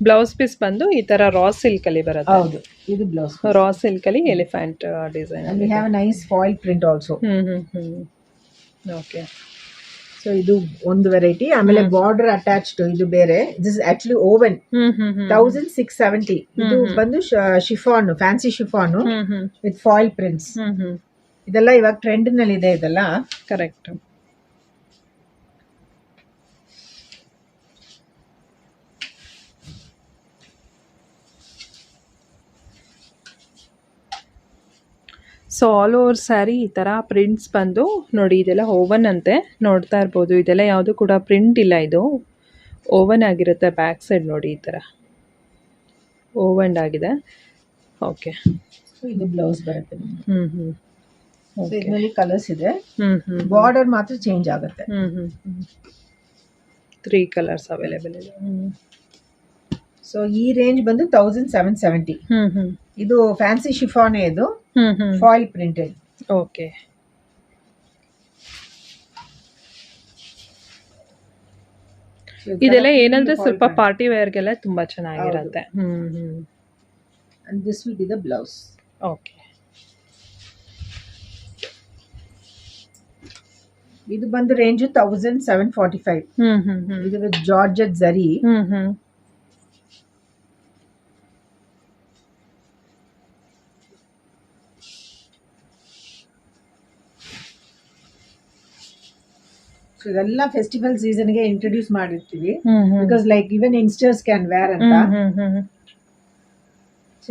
ಬ್ಲೌಸ್ ಪೀಸ್ ಬಂದು ಈ ತರ ರಾ ಸಿಲ್ಕ್ ಅಲ್ಲಿ ಬರುತ್ತೆ. ಹೌದು, ಇದು ಬ್ಲೌಸ್ ರಾ ಸಿಲ್ಕ್ ಅಲ್ಲಿ elephant design. And we have a nice foil print also. Okay. So ಇದು ಒಂದು ವೆರೈಟಿ. ಆಮೇಲೆ ಬಾರ್ಡರ್ ಅಟ್ಯಾಚ್ಡ್ ಇದು ಬೇರೆ. This actually oven 1670. ಇದು ಬಂದು chiffon, fancy chiffon with foil prints. ಇದೆಲ್ಲ ಇವಾಗ ಟ್ರೆಂಡ್ ನಲ್ಲಿ ಇದೆ ಇದೆಲ್ಲ. Correct. So all over sari ಈ ಥರ ಪ್ರಿಂಟ್ಸ್ ಬಂದು ನೋಡಿ. ಇದೆಲ್ಲ ಓವನ್ ಅಂತೆ, ನೋಡ್ತಾ ಇರ್ಬೋದು. ಇದೆಲ್ಲ ಯಾವುದು ಕೂಡ ಪ್ರಿಂಟ್ ಇಲ್ಲ, ಇದು ಓವನ್ ಆಗಿರುತ್ತೆ. ಬ್ಯಾಕ್ ಸೈಡ್ ನೋಡಿ ಈ ಥರ ಓವನ್ ಆಗಿದೆ. ಓಕೆ. ಇದು ಬ್ಲೌಸ್ ಬರುತ್ತೆ. ಇದರಲ್ಲಿ ಕಲರ್ಸ್ ಇದೆ. ಬಾರ್ಡರ್ ಮಾತ್ರ ಚೇಂಜ್ ಆಗುತ್ತೆ. 3 ಕಲರ್ಸ್ ಅವೈಲೇಬಲ್ ಇದೆ. ಸೊ ಈ ರೇಂಜ್ ಬಂದು 1770. ಇದು ಫ್ಯಾನ್ಸಿ ಶಿಫಾನ್, ಇದು ಫಾಯಿಲ್ ಪ್ರಿಂಟೆಡ್. ಓಕೆ. ಇದೆಲ್ಲ ಏನಂದ್ರೆ ಸ್ವಲ್ಪ ಪಾರ್ಟಿ ವೇರ್ಗೆಲ್ಲ ತುಂಬಾ ಚೆನ್ನಾಗಿರುತ್ತೆ. And this will be the blouse. Okay. ಇದು ಬಂದು ರೇಂಜ್ 1745. ಇದು ವಿತ್ ಜಾರ್ಜೆಟ್ ಜರಿ. ಇದೆಲ್ಲ ಫೆಸ್ಟಿವಲ್ ಸೀಸನ್ ಗೆ ಇಂಟ್ರೊಡ್ಯೂಸ್ ಮಾಡಿರ್ತೀವಿ. Because like even youngsters can wear ಅಂತ.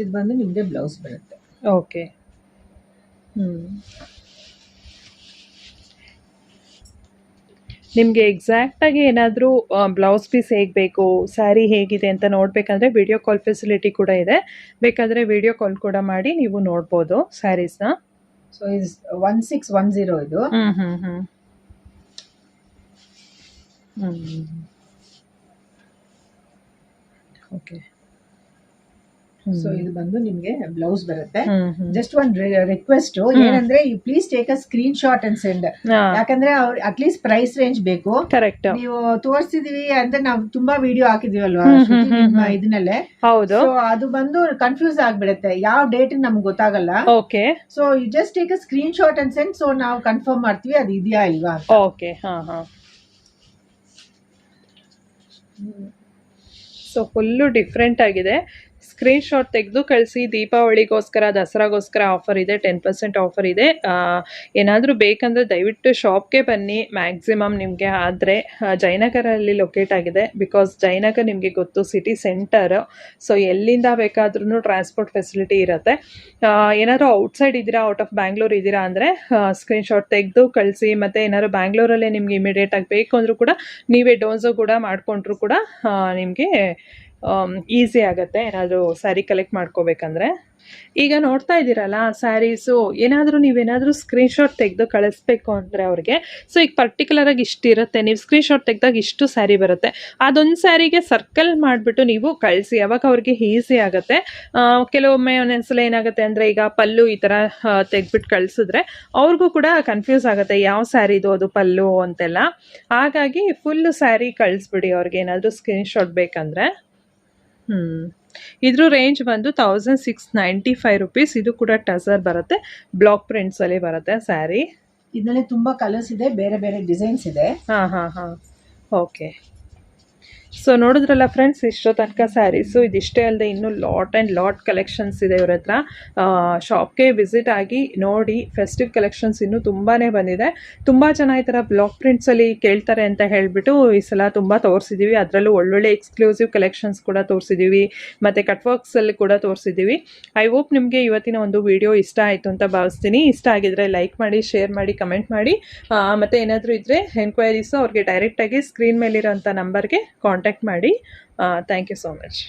ಇದು ಬಂದು ನಿಮ್ಗೆ ಬ್ಲೌಸ್ ಬರುತ್ತೆ. ಓಕೆ. ನಿಮಗೆ ಎಕ್ಸಾಕ್ಟಾಗಿ ಏನಾದರೂ ಬ್ಲೌಸ್ ಪೀಸ್ ಹೇಗೆ ಬೇಕು, ಸ್ಯಾರಿ ಹೇಗಿದೆ ಅಂತ ನೋಡಬೇಕಂದ್ರೆ ವಿಡಿಯೋ ಕಾಲ್ ಫೆಸಿಲಿಟಿ ಕೂಡ ಇದೆ. ಬೇಕಾದರೆ ವಿಡಿಯೋ ಕಾಲ್ ಕೂಡ ಮಾಡಿ ನೀವು ನೋಡ್ಬೋದು ಸ್ಯಾರೀಸ್ನ. ಸೊ ಇಸ್ 1610 ಇದು. ಓಕೆ. ಸೊ ಇದು ಬಂದು ನಿಮ್ಗೆ ಬ್ಲೌಸ್ ಬರುತ್ತೆ. ಜಸ್ಟ್ ಒಂದ್ ರಿಕ್ವೆಸ್ಟ್ ಏನಂದ್ರೆ, you please take a screen shot and send. ಯಾಕಂದ್ರೆ ಅವ್ರು ಅಟ್ಲೀಸ್ಟ್ ಪ್ರೈಸ್ ರೇಂಜ್ ಬೇಕು. ಕರೆಕ್ಟ್. ನೀವು ತೋರಿಸಿದೀವಿ ಅಂದ್ರೆ ನಾವು ತುಂಬಾ ವಿಡಿಯೋ ಹಾಕಿದೀವಲ್ವಾ ಇದನ್ನಲ್ಲೇ. ಹೌದು. ಸೊ ಅದು ಬಂದು ಕನ್ಫ್ಯೂಸ್ ಆಗ್ಬಿಡುತ್ತೆ, ಯಾವ ಡೇಟ್ ನಮ್ಗೆ ಗೊತ್ತಾಗಲ್ಲ. Okay. So you just take a screen shot and send. So ನಾವು ಕನ್ಫರ್ಮ್ ಮಾಡ್ತೀವಿ ಅದು ಇದೆಯಾ ಇಲ್ವಾ. ಓಕೆ. ಸೊ ಫುಲ್ಲು ಡಿಫ್ರೆಂಟ್ ಆಗಿದೆ. ಸ್ಕ್ರೀನ್ಶಾಟ್ ತೆಗೆದು ಕಳಿಸಿ. ದೀಪಾವಳಿಗೋಸ್ಕರ, ದಸರಾಗೋಸ್ಕರ ಆಫರ್ ಇದೆ, 10% ಆಫರ್ ಇದೆ. ಏನಾದರೂ ಬೇಕಂದರೆ ದಯವಿಟ್ಟು ಶಾಪ್ಗೆ ಬನ್ನಿ. ಮ್ಯಾಕ್ಸಿಮಮ್ ನಿಮಗೆ ಆದರೆ ಜಯನಗರಲ್ಲಿ ಲೊಕೇಟ್ ಆಗಿದೆ. ಬಿಕಾಸ್ ಜಯನಗರ್ ನಿಮಗೆ ಗೊತ್ತು, ಸಿಟಿ ಸೆಂಟರ್. ಸೊ ಎಲ್ಲಿಂದ ಬೇಕಾದ್ರೂ ಟ್ರಾನ್ಸ್ಪೋರ್ಟ್ ಫೆಸಿಲಿಟಿ ಇರುತ್ತೆ. ಏನಾದರೂ ಔಟ್ಸೈಡ್ ಇದ್ದೀರಾ, ಔಟ್ ಆಫ್ ಬ್ಯಾಂಗ್ಳೂರ್ ಇದ್ದೀರಾ ಅಂದರೆ ಸ್ಕ್ರೀನ್ಶಾಟ್ ತೆಗೆದು ಕಳಿಸಿ. ಮತ್ತು ಏನಾದ್ರು ಬ್ಯಾಂಗ್ಳೂರಲ್ಲೇ ನಿಮ್ಗೆ ಇಮಿಡಿಯೇಟಾಗಿ ಬೇಕು ಅಂದರೂ ಕೂಡ ನೀವೇ ಡೋನ್ಸೋ ಕೂಡ ಮಾಡಿಕೊಂಡ್ರು ಕೂಡ ನಿಮಗೆ ಈಸಿ ಆಗುತ್ತೆ ಏನಾದರೂ ಸ್ಯಾರಿ ಕಲೆಕ್ಟ್ ಮಾಡ್ಕೋಬೇಕಂದ್ರೆ. ಈಗ ನೋಡ್ತಾ ಇದ್ದೀರಲ್ಲ ಸ್ಯಾರೀಸು, ನೀವೇನಾದರೂ ಸ್ಕ್ರೀನ್ಶಾಟ್ ತೆಗೆದು ಕಳಿಸ್ಬೇಕು ಅಂದರೆ ಅವ್ರಿಗೆ, ಸೊ ಈಗ ಪರ್ಟಿಕ್ಯುಲರಾಗಿ ಇಷ್ಟಿರುತ್ತೆ, ನೀವು ಸ್ಕ್ರೀನ್ಶಾಟ್ ತೆಗೆದಾಗ ಇಷ್ಟು ಸ್ಯಾರಿ ಬರುತ್ತೆ, ಅದೊಂದು ಸ್ಯಾರಿಗೆ ಸರ್ಕಲ್ ಮಾಡಿಬಿಟ್ಟು ನೀವು ಕಳಿಸಿ. ಅವಾಗ ಅವ್ರಿಗೆ ಈಸಿ ಆಗುತ್ತೆ. ಕೆಲವೊಮ್ಮೆ ಒಂದೊಂದ್ಸಲ ಏನಾಗುತ್ತೆ ಅಂದರೆ, ಈಗ ಪಲ್ಲು ಈ ಥರ ತೆಗೆದ್ಬಿಟ್ಟು ಕಳಿಸಿದ್ರೆ ಅವ್ರಿಗೂ ಕೂಡ ಕನ್ಫ್ಯೂಸ್ ಆಗುತ್ತೆ, ಯಾವ ಸ್ಯಾರಿದು ಅದು ಪಲ್ಲು ಅಂತೆಲ್ಲ. ಹಾಗಾಗಿ ಫುಲ್ ಸ್ಯಾರಿ ಕಳಿಸ್ಬಿಡಿ ಅವ್ರಿಗೆ ಏನಾದರೂ ಸ್ಕ್ರೀನ್ಶಾಟ್ ಬೇಕಂದರೆ. ಇದ್ರ ರೇಂಜ್ ಬಂದು 1695 ರುಪೀಸ್. ಇದು ಕೂಡ ಟಸರ್ ಬರುತ್ತೆ, ಬ್ಲಾಕ್ ಪ್ರಿಂಟ್ಸಲ್ಲಿ ಬರುತ್ತೆ ಸ್ಯಾರಿ. ಇದರಲ್ಲಿ ತುಂಬ ಕಲರ್ಸ್ ಇದೆ, ಬೇರೆ ಬೇರೆ ಡಿಸೈನ್ಸ್ ಇದೆ. ಹಾಂ ಓಕೆ. ಸೊ ನೋಡಿದ್ರಲ್ಲ ಫ್ರೆಂಡ್ಸ್, ಇಷ್ಟೋ ತನಕ ಸ್ಯಾರೀಸು. ಇದಿಷ್ಟೇ ಅಲ್ಲದೆ ಇನ್ನೂ ಲಾಟ್ ಆ್ಯಂಡ್ ಲಾಟ್ ಕಲೆಕ್ಷನ್ಸ್ ಇದೆ ಇವ್ರ ಹತ್ರ. ಶಾಪ್ಗೆ ವಿಸಿಟ್ ಆಗಿ ನೋಡಿ. ಫೆಸ್ಟಿವ್ ಕಲೆಕ್ಷನ್ಸ್ ಇನ್ನೂ ತುಂಬಾ ಬಂದಿದೆ. ತುಂಬ ಜನ ಈ ಥರ ಬ್ಲಾಕ್ ಪ್ರಿಂಟ್ಸಲ್ಲಿ ಕೇಳ್ತಾರೆ ಅಂತ ಹೇಳಿಬಿಟ್ಟು ಈ ಸಲ ತುಂಬ ತೋರಿಸಿದ್ದೀವಿ. ಅದರಲ್ಲೂ ಒಳ್ಳೊಳ್ಳೆ ಎಕ್ಸ್ಕ್ಲೂಸಿವ್ ಕಲೆಕ್ಷನ್ಸ್ ಕೂಡ ತೋರಿಸಿದ್ದೀವಿ, ಮತ್ತು ಕಟ್ವರ್ಕ್ಸಲ್ಲಿ ಕೂಡ ತೋರಿಸಿದ್ದೀವಿ. ಐ ಹೋಪ್ ನಿಮಗೆ ಇವತ್ತಿನ ಒಂದು ವಿಡಿಯೋ ಇಷ್ಟ ಆಯಿತು ಅಂತ ಭಾವಿಸ್ತೀನಿ. ಇಷ್ಟ ಆಗಿದ್ರೆ ಲೈಕ್ ಮಾಡಿ, ಶೇರ್ ಮಾಡಿ, ಕಮೆಂಟ್ ಮಾಡಿ. ಮತ್ತು ಏನಾದರೂ ಇದ್ದರೆ ಎನ್ಕ್ವೈರೀಸು ಅವ್ರಿಗೆ ಡೈರೆಕ್ಟಾಗಿ ಸ್ಕ್ರೀನ್ ಮೇಲಿರೋಂಥ ನಂಬರ್ಗೆ ಕಾಂಟ್ಯಾಕ್ಟ್ ಮಾಡಿ. Thank you so much.